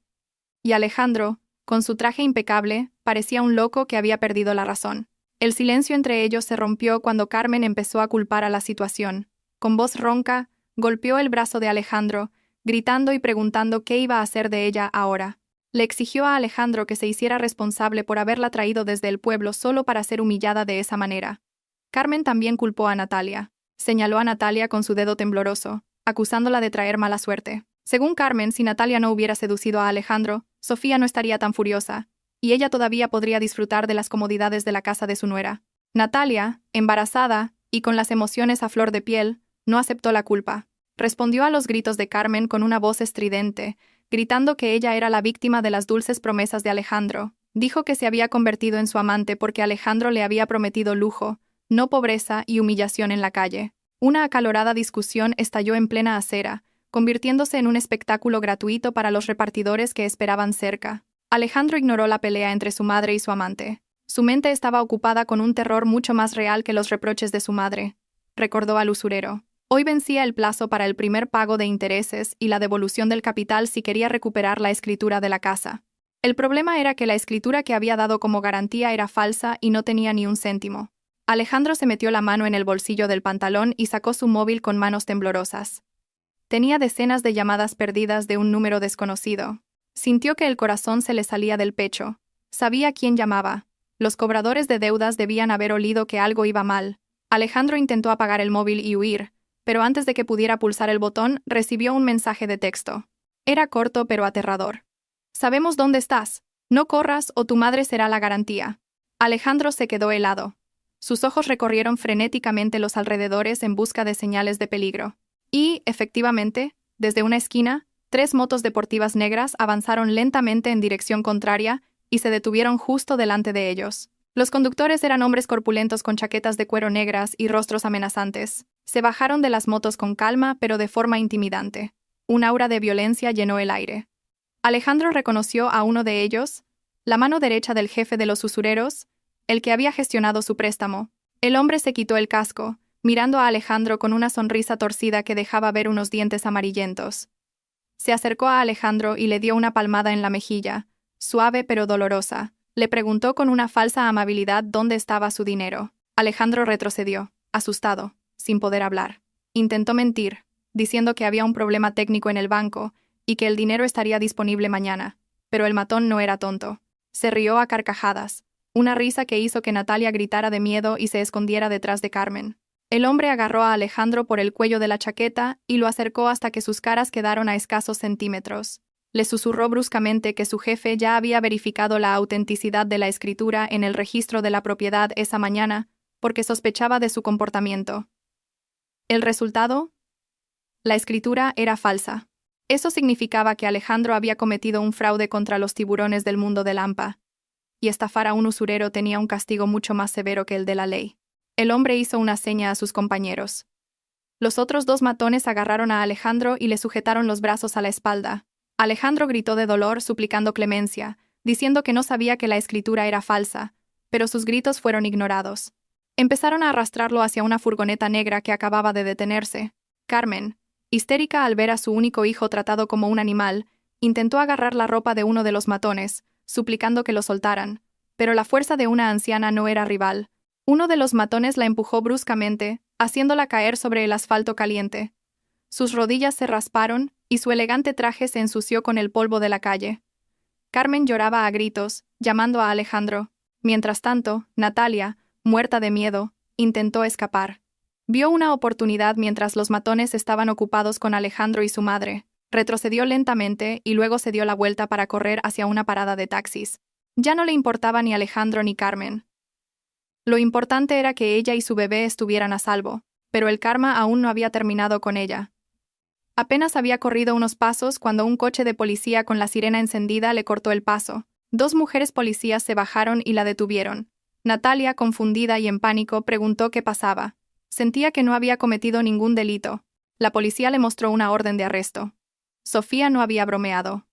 Y Alejandro, con su traje impecable, parecía un loco que había perdido la razón. El silencio entre ellos se rompió cuando Carmen empezó a culpar a la situación. Con voz ronca, golpeó el brazo de Alejandro, gritando y preguntando qué iba a hacer de ella ahora. Le exigió a Alejandro que se hiciera responsable por haberla traído desde el pueblo solo para ser humillada de esa manera. Carmen también culpó a Natalia. Señaló a Natalia con su dedo tembloroso, acusándola de traer mala suerte. Según Carmen, si Natalia no hubiera seducido a Alejandro, Sofía no estaría tan furiosa, y ella todavía podría disfrutar de las comodidades de la casa de su nuera. Natalia, embarazada y con las emociones a flor de piel, no aceptó la culpa. Respondió a los gritos de Carmen con una voz estridente, gritando que ella era la víctima de las dulces promesas de Alejandro. Dijo que se había convertido en su amante porque Alejandro le había prometido lujo, no pobreza y humillación en la calle. Una acalorada discusión estalló en plena acera, convirtiéndose en un espectáculo gratuito para los repartidores que esperaban cerca. Alejandro ignoró la pelea entre su madre y su amante. Su mente estaba ocupada con un terror mucho más real que los reproches de su madre. Recordó al usurero. Hoy vencía el plazo para el primer pago de intereses y la devolución del capital si quería recuperar la escritura de la casa. El problema era que la escritura que había dado como garantía era falsa y no tenía ni un céntimo. Alejandro se metió la mano en el bolsillo del pantalón y sacó su móvil con manos temblorosas. Tenía decenas de llamadas perdidas de un número desconocido. Sintió que el corazón se le salía del pecho. Sabía quién llamaba. Los cobradores de deudas debían haber olido que algo iba mal. Alejandro intentó apagar el móvil y huir, pero antes de que pudiera pulsar el botón, recibió un mensaje de texto. Era corto pero aterrador. Sabemos dónde estás. No corras o tu madre será la garantía. Alejandro se quedó helado. Sus ojos recorrieron frenéticamente los alrededores en busca de señales de peligro. Y, efectivamente, desde una esquina, 3 motos deportivas negras avanzaron lentamente en dirección contraria y se detuvieron justo delante de ellos. Los conductores eran hombres corpulentos con chaquetas de cuero negras y rostros amenazantes. Se bajaron de las motos con calma, pero de forma intimidante. Un aura de violencia llenó el aire. Alejandro reconoció a uno de ellos, la mano derecha del jefe de los usureros, el que había gestionado su préstamo. El hombre se quitó el casco, mirando a Alejandro con una sonrisa torcida que dejaba ver unos dientes amarillentos. Se acercó a Alejandro y le dio una palmada en la mejilla, suave pero dolorosa. Le preguntó con una falsa amabilidad dónde estaba su dinero. Alejandro retrocedió, asustado, sin poder hablar. Intentó mentir, diciendo que había un problema técnico en el banco y que el dinero estaría disponible mañana. Pero el matón no era tonto. Se rió a carcajadas, una risa que hizo que Natalia gritara de miedo y se escondiera detrás de Carmen. El hombre agarró a Alejandro por el cuello de la chaqueta y lo acercó hasta que sus caras quedaron a escasos centímetros. Le susurró bruscamente que su jefe ya había verificado la autenticidad de la escritura en el registro de la propiedad esa mañana, porque sospechaba de su comportamiento. ¿El resultado? La escritura era falsa. Eso significaba que Alejandro había cometido un fraude contra los tiburones del mundo de Lampa, y estafar a un usurero tenía un castigo mucho más severo que el de la ley. El hombre hizo una seña a sus compañeros. Los otros 2 matones agarraron a Alejandro y le sujetaron los brazos a la espalda. Alejandro gritó de dolor suplicando clemencia, diciendo que no sabía que la escritura era falsa, pero sus gritos fueron ignorados. Empezaron a arrastrarlo hacia una furgoneta negra que acababa de detenerse. Carmen, histérica al ver a su único hijo tratado como un animal, intentó agarrar la ropa de uno de los matones, suplicando que lo soltaran, pero la fuerza de una anciana no era rival. Uno de los matones la empujó bruscamente, haciéndola caer sobre el asfalto caliente. Sus rodillas se rasparon y su elegante traje se ensució con el polvo de la calle. Carmen lloraba a gritos, llamando a Alejandro. Mientras tanto, Natalia, muerta de miedo, intentó escapar. Vio una oportunidad mientras los matones estaban ocupados con Alejandro y su madre. Retrocedió lentamente y luego se dio la vuelta para correr hacia una parada de taxis. Ya no le importaba ni Alejandro ni Carmen. Lo importante era que ella y su bebé estuvieran a salvo, pero el karma aún no había terminado con ella. Apenas había corrido unos pasos cuando un coche de policía con la sirena encendida le cortó el paso. 2 mujeres policías se bajaron y la detuvieron. Natalia, confundida y en pánico, preguntó qué pasaba. Sentía que no había cometido ningún delito. La policía le mostró una orden de arresto. Sofía no había bromeado.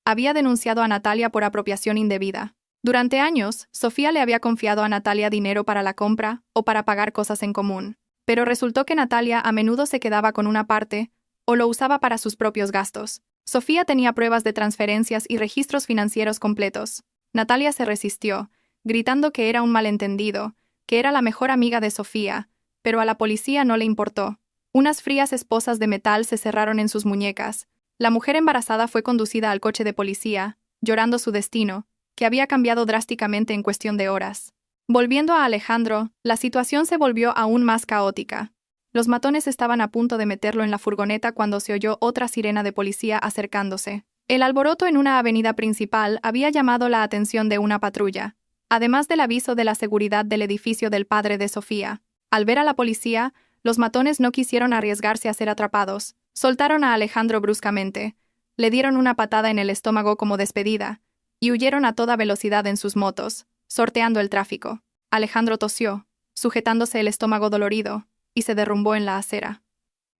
Había denunciado a Natalia por apropiación indebida. Durante años, Sofía le había confiado a Natalia dinero para la compra o para pagar cosas en común. Pero resultó que Natalia a menudo se quedaba con una parte o lo usaba para sus propios gastos. Sofía tenía pruebas de transferencias y registros financieros completos. Natalia se resistió, gritando que era un malentendido, que era la mejor amiga de Sofía, pero a la policía no le importó. Unas frías esposas de metal se cerraron en sus muñecas. La mujer embarazada fue conducida al coche de policía, llorando su destino, que había cambiado drásticamente en cuestión de horas. Volviendo a Alejandro, la situación se volvió aún más caótica. Los matones estaban a punto de meterlo en la furgoneta cuando se oyó otra sirena de policía acercándose. El alboroto en una avenida principal había llamado la atención de una patrulla, además del aviso de la seguridad del edificio del padre de Sofía. Al ver a la policía, los matones no quisieron arriesgarse a ser atrapados. Soltaron a Alejandro bruscamente, le dieron una patada en el estómago como despedida, y huyeron a toda velocidad en sus motos, sorteando el tráfico. Alejandro tosió, sujetándose el estómago dolorido, y se derrumbó en la acera.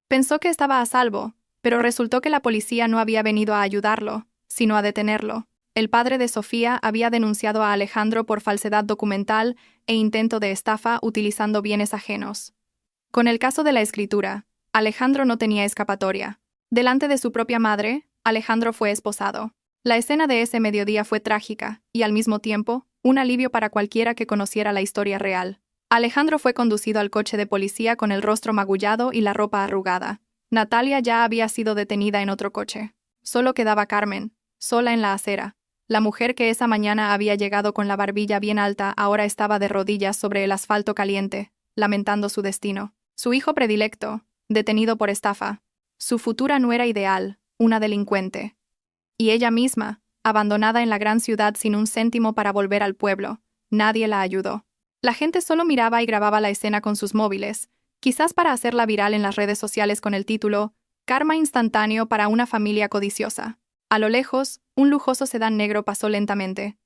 Pensó que estaba a salvo, pero resultó que la policía no había venido a ayudarlo, sino a detenerlo. El padre de Sofía había denunciado a Alejandro por falsedad documental e intento de estafa utilizando bienes ajenos. Con el caso de la escritura, Alejandro no tenía escapatoria. Delante de su propia madre, Alejandro fue esposado. La escena de ese mediodía fue trágica, y al mismo tiempo, un alivio para cualquiera que conociera la historia real. Alejandro fue conducido al coche de policía con el rostro magullado y la ropa arrugada. Natalia ya había sido detenida en otro coche. Solo quedaba Carmen, sola en la acera. La mujer que esa mañana había llegado con la barbilla bien alta ahora estaba de rodillas sobre el asfalto caliente, lamentando su destino. Su hijo predilecto, detenido por estafa. Su futura nuera ideal, una delincuente. Y ella misma, abandonada en la gran ciudad sin un céntimo para volver al pueblo. Nadie la ayudó. La gente solo miraba y grababa la escena con sus móviles, quizás para hacerla viral en las redes sociales con el título «Karma instantáneo para una familia codiciosa». A lo lejos, un lujoso sedán negro pasó lentamente.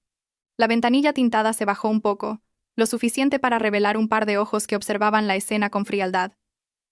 La ventanilla tintada se bajó un poco, lo suficiente para revelar un par de ojos que observaban la escena con frialdad.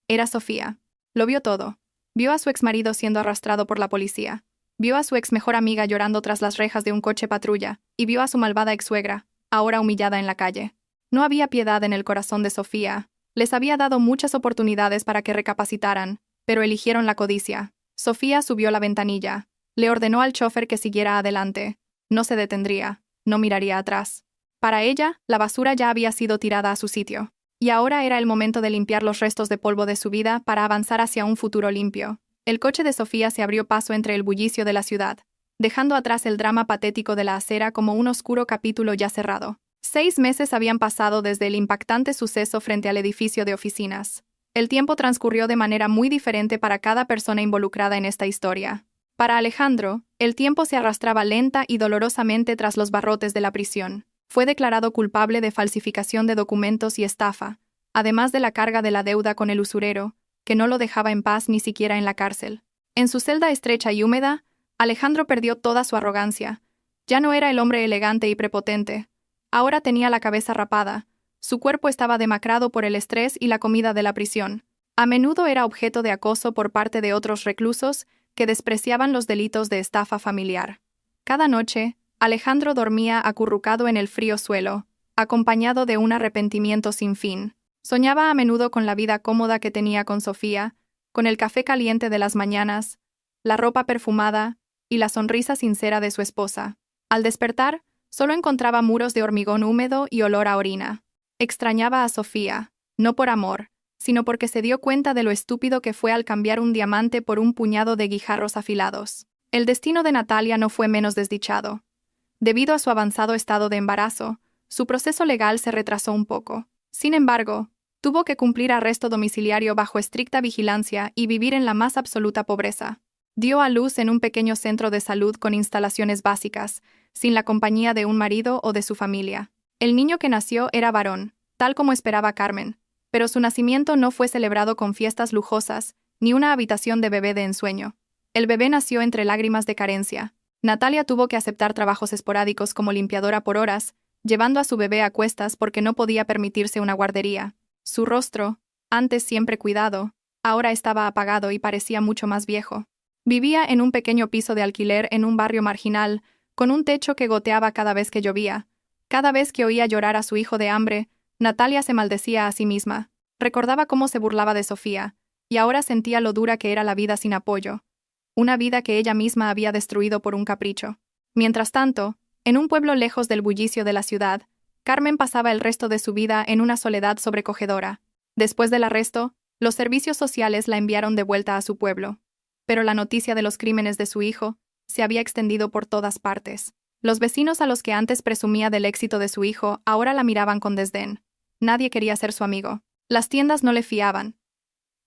Era Sofía. Lo vio todo. Vio a su exmarido siendo arrastrado por la policía. Vio a su ex mejor amiga llorando tras las rejas de un coche patrulla, y vio a su malvada exsuegra, ahora humillada en la calle. No había piedad en el corazón de Sofía. Les había dado muchas oportunidades para que recapacitaran, pero eligieron la codicia. Sofía subió la ventanilla. Le ordenó al chofer que siguiera adelante. No se detendría, no miraría atrás. Para ella, la basura ya había sido tirada a su sitio, y ahora era el momento de limpiar los restos de polvo de su vida para avanzar hacia un futuro limpio. El coche de Sofía se abrió paso entre el bullicio de la ciudad, dejando atrás el drama patético de la acera como un oscuro capítulo ya cerrado. 6 meses habían pasado desde el impactante suceso frente al edificio de oficinas. El tiempo transcurrió de manera muy diferente para cada persona involucrada en esta historia. Para Alejandro, el tiempo se arrastraba lenta y dolorosamente tras los barrotes de la prisión. Fue declarado culpable de falsificación de documentos y estafa, además de la carga de la deuda con el usurero, que no lo dejaba en paz ni siquiera en la cárcel. En su celda estrecha y húmeda, Alejandro perdió toda su arrogancia. Ya no era el hombre elegante y prepotente. Ahora tenía la cabeza rapada. Su cuerpo estaba demacrado por el estrés y la comida de la prisión. A menudo era objeto de acoso por parte de otros reclusos que despreciaban los delitos de estafa familiar. Cada noche, Alejandro dormía acurrucado en el frío suelo, acompañado de un arrepentimiento sin fin. Soñaba a menudo con la vida cómoda que tenía con Sofía, con el café caliente de las mañanas, la ropa perfumada y la sonrisa sincera de su esposa. Al despertar, solo encontraba muros de hormigón húmedo y olor a orina. Extrañaba a Sofía, no por amor, sino porque se dio cuenta de lo estúpido que fue al cambiar un diamante por un puñado de guijarros afilados. El destino de Natalia no fue menos desdichado. Debido a su avanzado estado de embarazo, su proceso legal se retrasó un poco. Sin embargo, tuvo que cumplir arresto domiciliario bajo estricta vigilancia y vivir en la más absoluta pobreza. Dio a luz en un pequeño centro de salud con instalaciones básicas, sin la compañía de un marido o de su familia. El niño que nació era varón, tal como esperaba Carmen, pero su nacimiento no fue celebrado con fiestas lujosas, ni una habitación de bebé de ensueño. El bebé nació entre lágrimas de carencia. Natalia tuvo que aceptar trabajos esporádicos como limpiadora por horas, llevando a su bebé a cuestas porque no podía permitirse una guardería. Su rostro, antes siempre cuidado, ahora estaba apagado y parecía mucho más viejo. Vivía en un pequeño piso de alquiler en un barrio marginal, con un techo que goteaba cada vez que llovía. Cada vez que oía llorar a su hijo de hambre, Natalia se maldecía a sí misma. Recordaba cómo se burlaba de Sofía, y ahora sentía lo dura que era la vida sin apoyo. Una vida que ella misma había destruido por un capricho. Mientras tanto, en un pueblo lejos del bullicio de la ciudad, Carmen pasaba el resto de su vida en una soledad sobrecogedora. Después del arresto, los servicios sociales la enviaron de vuelta a su pueblo. Pero la noticia de los crímenes de su hijo se había extendido por todas partes. Los vecinos a los que antes presumía del éxito de su hijo ahora la miraban con desdén. Nadie quería ser su amigo. Las tiendas no le fiaban.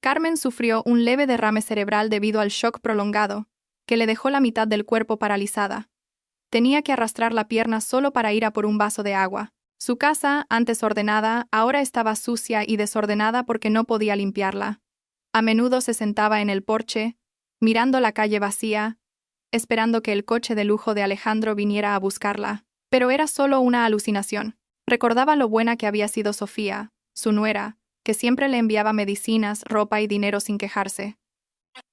Carmen sufrió un leve derrame cerebral debido al shock prolongado, que le dejó la mitad del cuerpo paralizada. Tenía que arrastrar la pierna solo para ir a por un vaso de agua. Su casa, antes ordenada, ahora estaba sucia y desordenada porque no podía limpiarla. A menudo se sentaba en el porche, mirando la calle vacía, esperando que el coche de lujo de Alejandro viniera a buscarla. Pero era solo una alucinación. Recordaba lo buena que había sido Sofía, su nuera, que siempre le enviaba medicinas, ropa y dinero sin quejarse.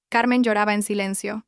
Carmen lloraba en silencio.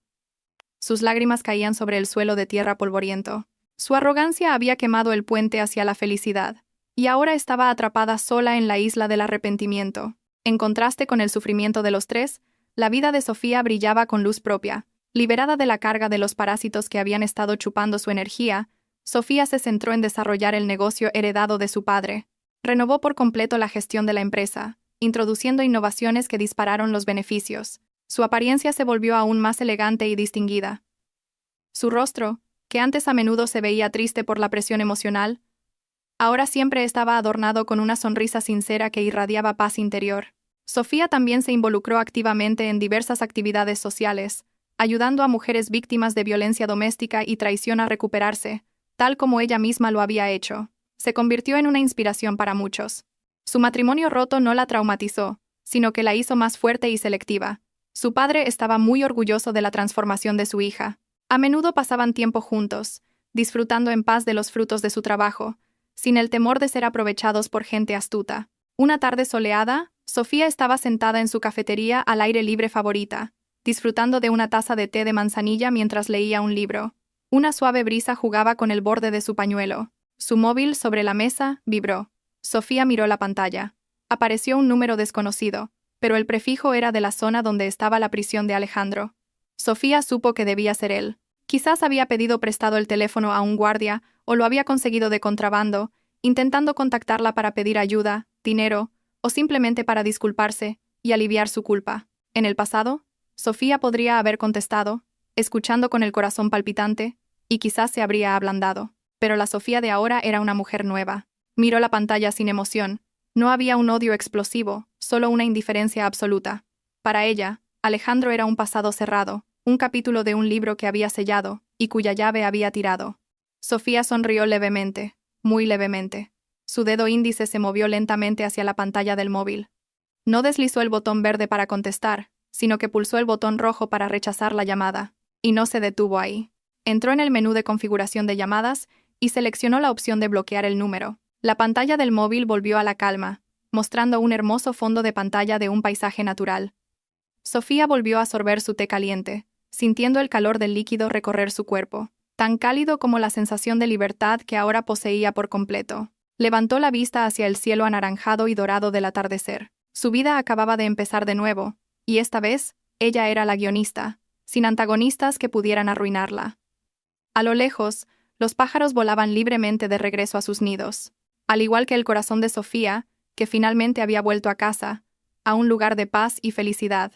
Sus lágrimas caían sobre el suelo de tierra polvoriento. Su arrogancia había quemado el puente hacia la felicidad, y ahora estaba atrapada sola en la isla del arrepentimiento. En contraste con el sufrimiento de los tres, la vida de Sofía brillaba con luz propia. Liberada de la carga de los parásitos que habían estado chupando su energía, Sofía se centró en desarrollar el negocio heredado de su padre. Renovó por completo la gestión de la empresa, introduciendo innovaciones que dispararon los beneficios. Su apariencia se volvió aún más elegante y distinguida. Su rostro, que antes a menudo se veía triste por la presión emocional, ahora siempre estaba adornado con una sonrisa sincera que irradiaba paz interior. Sofía también se involucró activamente en diversas actividades sociales, ayudando a mujeres víctimas de violencia doméstica y traición a recuperarse, tal como ella misma lo había hecho. Se convirtió en una inspiración para muchos. Su matrimonio roto no la traumatizó, sino que la hizo más fuerte y selectiva. Su padre estaba muy orgulloso de la transformación de su hija. A menudo pasaban tiempo juntos, disfrutando en paz de los frutos de su trabajo, sin el temor de ser aprovechados por gente astuta. Una tarde soleada, Sofía estaba sentada en su cafetería al aire libre favorita, disfrutando de una taza de té de manzanilla mientras leía un libro. Una suave brisa jugaba con el borde de su pañuelo. Su móvil sobre la mesa vibró. Sofía miró la pantalla. Apareció un número desconocido, pero el prefijo era de la zona donde estaba la prisión de Alejandro. Sofía supo que debía ser él. Quizás había pedido prestado el teléfono a un guardia o lo había conseguido de contrabando, intentando contactarla para pedir ayuda, dinero, o simplemente para disculparse y aliviar su culpa. En el pasado, Sofía podría haber contestado, escuchando con el corazón palpitante, y quizás se habría ablandado. Pero la Sofía de ahora era una mujer nueva. Miró la pantalla sin emoción. No había un odio explosivo, solo una indiferencia absoluta. Para ella, Alejandro era un pasado cerrado, un capítulo de un libro que había sellado y cuya llave había tirado. Sofía sonrió levemente, muy levemente. Su dedo índice se movió lentamente hacia la pantalla del móvil. No deslizó el botón verde para contestar, sino que pulsó el botón rojo para rechazar la llamada. Y no se detuvo ahí. Entró en el menú de configuración de llamadas y seleccionó la opción de bloquear el número. La pantalla del móvil volvió a la calma, mostrando un hermoso fondo de pantalla de un paisaje natural. Sofía volvió a sorber su té caliente, sintiendo el calor del líquido recorrer su cuerpo, tan cálido como la sensación de libertad que ahora poseía por completo. Levantó la vista hacia el cielo anaranjado y dorado del atardecer. Su vida acababa de empezar de nuevo, y esta vez, ella era la guionista, sin antagonistas que pudieran arruinarla. A lo lejos, los pájaros volaban libremente de regreso a sus nidos. Al igual que el corazón de Sofía, que finalmente había vuelto a casa, a un lugar de paz y felicidad.